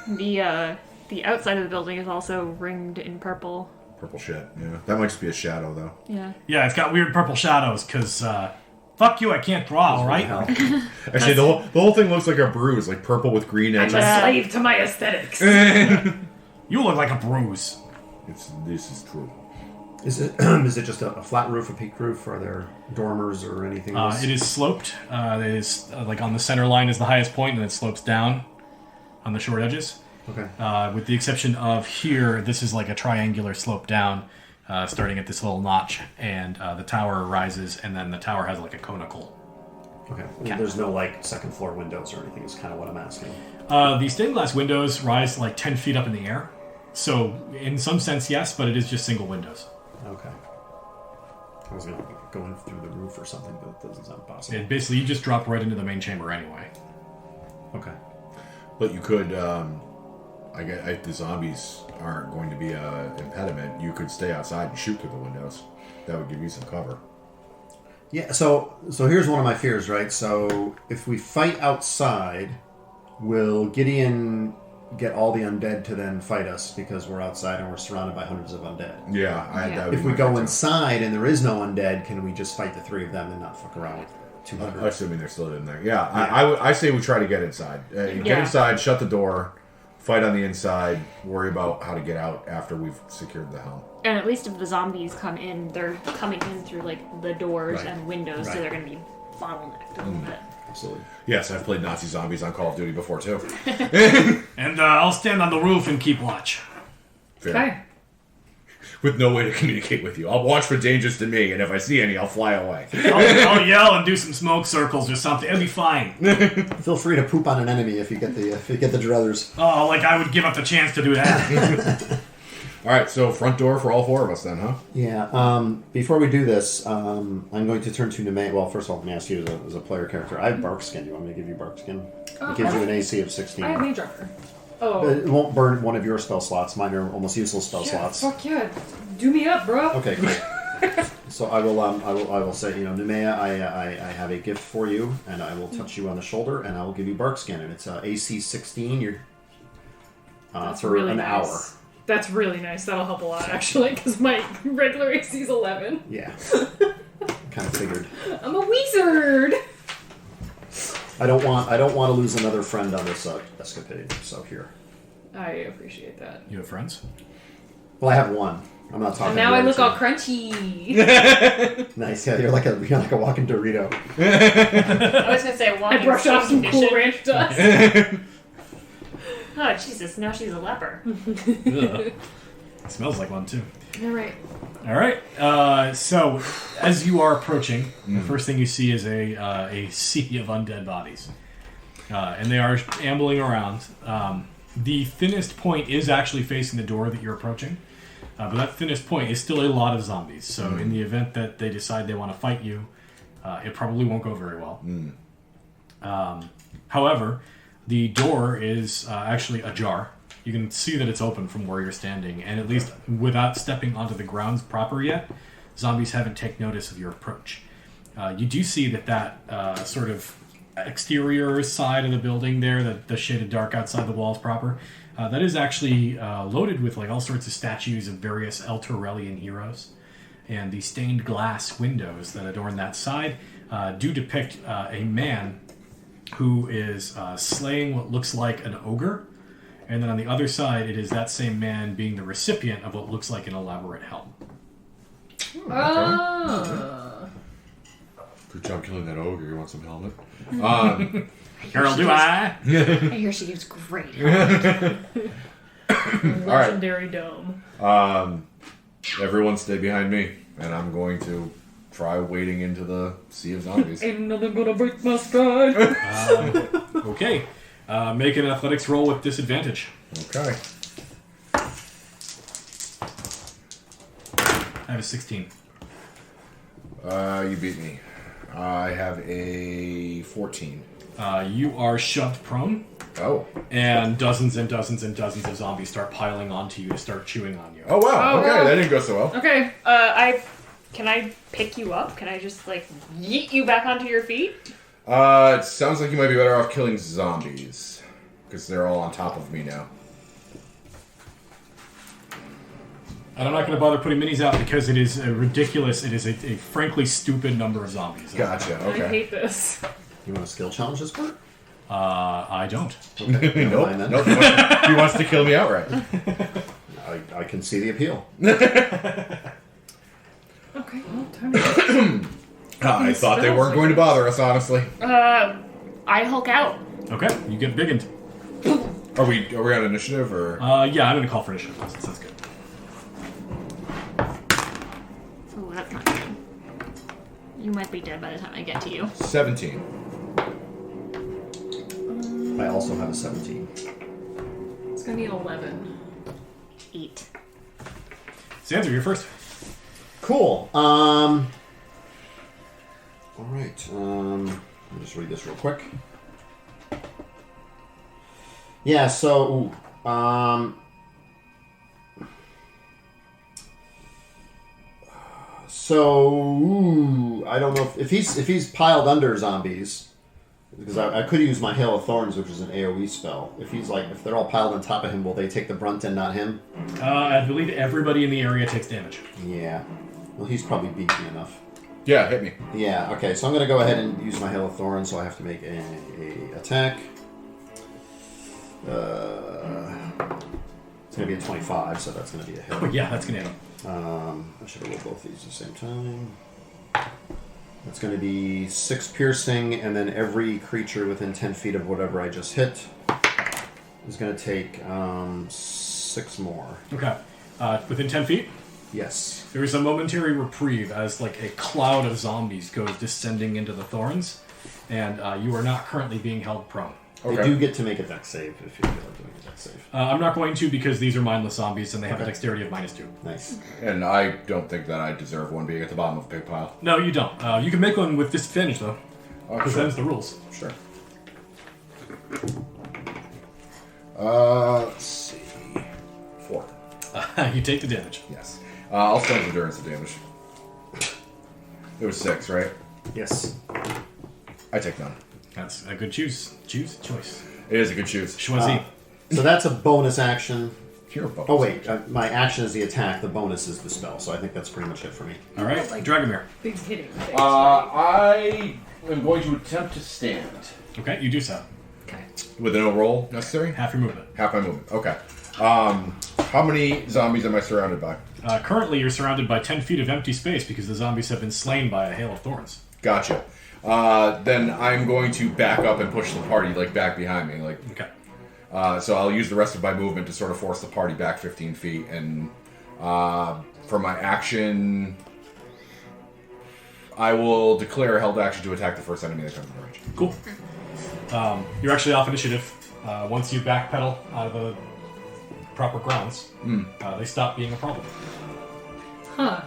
The outside of the building is also ringed in purple. Purple shit. Yeah, that might just be a shadow, though. Yeah. Yeah, it's got weird purple shadows. Cause fuck you, I can't draw. All right. Actually, the whole thing looks like a bruise, like purple with green edges. I'm a slave to my aesthetics. You look like a bruise. This is true. Is it just a flat roof, a peaked roof? Are there dormers or anything else? It is sloped. It is on the center line is the highest point, and it slopes down on the short edges. Okay. With the exception of here, this is like a triangular slope down, starting at this little notch, and the tower rises, and then the tower has like a conical. Okay. Well, there's no second floor windows or anything. Is kind of what I'm asking. The stained glass windows rise 10 feet up in the air. So in some sense, yes, but it is just single windows. Okay. I was gonna go in through the roof or something, but that doesn't sound possible. And basically, you just drop right into the main chamber anyway. Okay. But you could, I guess, if the zombies aren't going to be an impediment, you could stay outside and shoot through the windows. That would give you some cover. Yeah. So here's one of my fears, right? So if we fight outside, will Gideon get all the undead to then fight us because we're outside and we're surrounded by hundreds of undead? Yeah, that would If be we my go concern. inside and there is no undead, can we just fight the three of them and not fuck around with 200? Assuming they're still in there. Yeah, I say we try to get inside. Get Yeah. inside, shut the door, fight on the inside, worry about how to get out after we've secured the helm. And at least if the zombies come in, they're coming in through like the doors Right. and windows, Right. so they're going to be bottlenecked a little bit. Absolutely. Yes, I've played Nazi zombies on Call of Duty before, too. And I'll stand on the roof and keep watch. Fair. Okay. With no way to communicate with you. I'll watch for dangers to me, and if I see any, I'll fly away. I'll yell and do some smoke circles or something. It'll be fine. Feel free to poop on an enemy if you get the druthers. Oh, like I would give up the chance to do that. All right, so front door for all 4 of us then, huh? Yeah. Before we do this, I'm going to turn to Nemea. Well, first of all, let me ask you as a player character. I have Barkskin. Do you want me to give you Barkskin? It gives you an AC of 16. I have Mage Armor. Oh. It won't burn one of your spell slots. Mine are almost useless spell Yeah, slots. fuck yeah. Do me up, bro. Okay, cool. So I will say, Nemea, I have a gift for you, and I will touch you on the shoulder, and I will give you Barkskin, and it's AC 16. You're That's for really an nice. hour. That's really nice. That'll help a lot, actually, because my regular AC is 11. Yeah. Kind of figured. I'm a wizard. I don't want to lose another friend on this escapade. So here. I appreciate that. You have friends? Well, I have one. I'm not talking. And now to I the look other all crunchy. two. Nice. Yeah, you're like a walking Dorito. I was going to say, I walking brushed off some condition. Cool Ranch dust. Oh, Jesus, now she's a leper. Ugh. It smells like one, too. All right. All right. So, as you are approaching, the first thing you see is a sea of undead bodies, and they are ambling around. The thinnest point is actually facing the door that you're approaching, but that thinnest point is still a lot of zombies. So, in the event that they decide they want to fight you, it probably won't go very well. However, the door is actually ajar. You can see that it's open from where you're standing, and at least without stepping onto the grounds proper yet, zombies haven't taken notice of your approach. You do see that sort of exterior side of the building there, the shaded dark outside the walls proper, that is actually loaded with like all sorts of statues of various Elturelian heroes. And the stained glass windows that adorn that side do depict a man who is slaying what looks like an ogre. And then on the other side, it is that same man being the recipient of what looks like an elaborate helm. Oh. Good job killing that ogre. You want some helmet? Girl, do I? I hear she gives great. Legendary dome. Everyone stay behind me, and I'm going to try wading into the sea of zombies. Ain't nothing gonna break my stride. Okay. Make an athletics roll with disadvantage. Okay. I have a 16. You beat me. I have a 14. You are shoved prone, Oh. and dozens and dozens and dozens of zombies start piling onto you to start chewing on you. Oh, wow. Oh, Okay, wow. that didn't go so well. Okay. Can I pick you up? Can I just, like, yeet you back onto your feet? It sounds like you might be better off killing zombies, because they're all on top of me now. And I'm not going to bother putting minis out because it is a ridiculous, it is a frankly stupid number of zombies. Gotcha, I okay. hate this. You want a skill challenge this part? I don't. Nope, mind then. nope. He wants to kill me outright. I can see the appeal. Okay, well, time to I thought they weren't going to bother us, honestly. I Hulk out. Okay, you get biggened. Are we on initiative, or? Yeah, I'm going to call for initiative. That's good. Oh, that's not good. You might be dead by the time I get to you. 17. I also have a 17. It's gonna be an 11. 8. Sansa, you're first. Cool. All right. Let me just read this real quick. Yeah. So, I don't know if he's piled under zombies, because I could use my Hail of Thorns, which is an AoE spell. If they're all piled on top of him, will they take the brunt and not him? I believe everybody in the area takes damage. Yeah. Well, he's probably beefy enough. Yeah, hit me. Yeah, okay, so I'm going to go ahead and use my Hail of Thorns, so I have to make a attack. It's going to be a 25, so that's going to be a hit. Oh, yeah, that's going to hit him. I should have rolled both these at the same time. That's going to be 6 piercing, and then every creature within 10 feet of whatever I just hit is going to take 6 more. Okay. Within 10 feet? Yes. There is a momentary reprieve as like a cloud of zombies goes descending into the thorns, and you are not currently being held prone. Okay. They do get to make a dex save if you feel like doing a dex save. I'm not going to because these are mindless zombies and they have a dexterity of -2. Nice. And I don't think that I deserve one being at the bottom of a big pile. No, you don't. You can make one with disadvantage though, because sure. that's the rules. Sure. Let's see. 4. You take the damage. Yes. I'll spend endurance of damage. It was 6, right? Yes. I take none. That's a good choice. Choice. It is a good choose. Choisie. So that's a bonus action. You're a bonus. Oh wait, my action is the attack. The bonus is the spell. So I think that's pretty much it for me. All right, Like- Dragomir. Big hitting. Things, I am going to attempt to stand. Okay, you do so. Okay. With no roll necessary? Half your movement. Half my movement. Okay. How many zombies am I surrounded by? Currently, you're surrounded by 10 feet of empty space because the zombies have been slain by a hail of thorns. Gotcha. Then I'm going to back up and push the party back behind me. Okay. So I'll use the rest of my movement to sort of force the party back 15 feet. And for my action, I will declare a held action to attack the first enemy that comes in range. Cool. You're actually off initiative. Once you backpedal out of the proper grounds, they stop being a problem. Huh.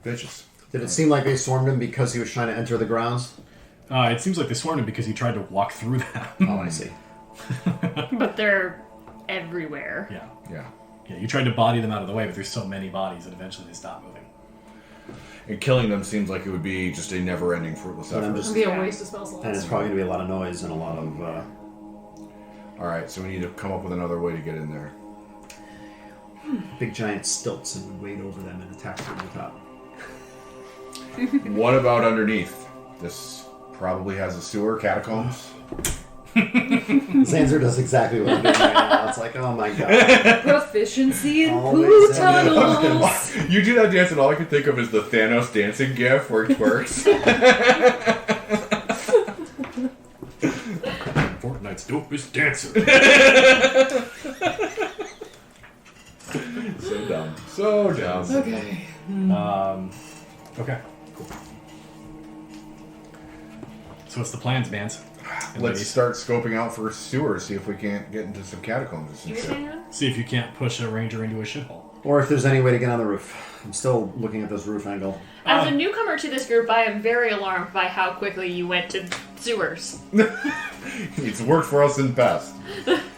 Bitches. Did it seem like they swarmed him because he was trying to enter the grounds? It seems like they swarmed him because he tried to walk through them. Oh, I see. But they're everywhere. Yeah. You tried to body them out of the way, but there's so many bodies that eventually they stop moving. And killing them seems like it would be just a never-ending fruitless And I'm effort. just- It'll be a waste of spell slots. And it's probably going to be a lot of noise and a lot of... Alright, so we need to come up with another way to get in there. big giant stilts and wade over them and attack from the top. What about underneath? This probably has a sewer, catacombs. Zanzer does exactly what I'm doing right now. It's like, oh my god. Proficiency in Always poo have it. tunnels. You do that dance, and all I can think of is the Thanos dancing gif where he twerks. Fortnite's dopest dancer. So dumb. So dumb. Okay. Okay, cool. So what's the plans, mans? And Let's ladies? start scoping out for sewers, see if we can't get into some catacombs or some shit. See if you can't push a ranger into a shithole. Or if there's any way to get on the roof. I'm still looking at this roof angle. As a newcomer to this group, I am very alarmed by how quickly you went to sewers. It's worked for us in the past.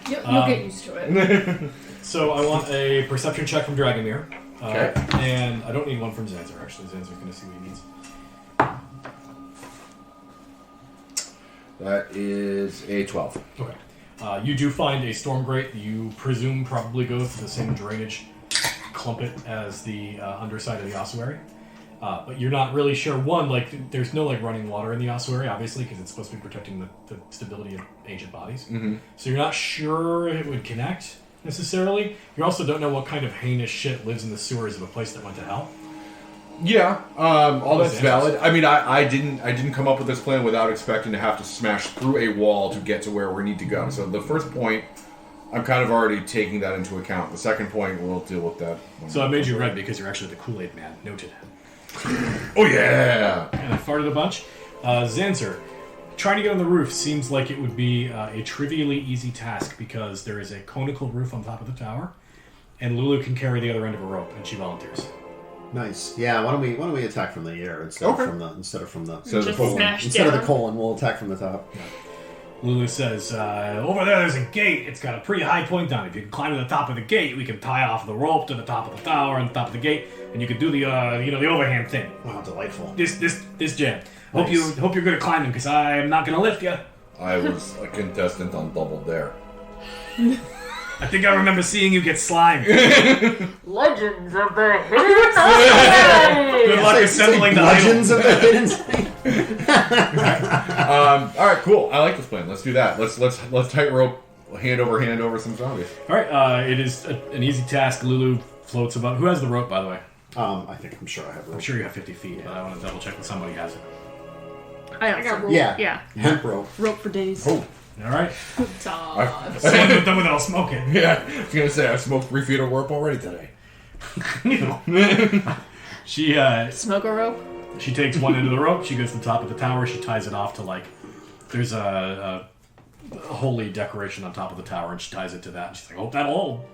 You'll get used to it. So I want a perception check from Dragomir. Okay. And I don't need one from Zanzer, actually. Zanzer's going to see what he needs. That is a 12. Okay. You do find a storm grate. You presume probably goes to the same drainage clumpet as the underside of the ossuary. But you're not really sure. One, there's no running water in the ossuary, obviously, because it's supposed to be protecting the stability of ancient bodies. Mm-hmm. So you're not sure it would connect necessarily. You also don't know what kind of heinous shit lives in the sewers of a place that went to hell. Yeah, all that's Those valid. I mean, I didn't come up with this plan without expecting to have to smash through a wall to get to where we need to go. So the first point, I'm kind of already taking that into account. The second point, we'll deal with that. So I made you red because you're actually the Kool-Aid man. Noted. Oh yeah! And I farted a bunch. Zanzer, trying to get on the roof seems like it would be a trivially easy task because there is a conical roof on top of the tower, and Lulu can carry the other end of a rope, and she volunteers. Nice. Yeah. Why don't we attack from the air instead of from the So Just the smash instead of the down. colon? We'll attack from the top. Lulu says, over there there's a gate. It's got a pretty high point on it. If you can climb to the top of the gate, we can tie off the rope to the top of the tower and the top of the gate, and you can do the the overhand thing. Wow, delightful. This jam. Nice. Hope you're good at climbing, because I'm not gonna lift you. I was a contestant on Double Dare. I think I remember seeing you get slimed. Legends of the Hidden Side! Good luck assembling the Legends idol. of the Hidden Side. All right, cool. I like this plan. Let's do that. Let's tightrope hand over some zombies. All right, it is an easy task. Lulu floats above. Who has the rope, by the way? I'm sure I have rope. I'm sure you have 50 feet, but I want to double check that somebody has it. I I got also. rope. Yeah. Yeah. Hemp rope. Rope for days. Oh, All right. Todd. Someone with them without smoking. yeah. I was gonna say I smoked 3 feet of rope already today. She Smoke a rope. she takes one end of the rope. She goes to the top of the tower. She ties it off to like there's a holy decoration on top of the tower, and she ties it to that. And she's like, "Hope that'll hold."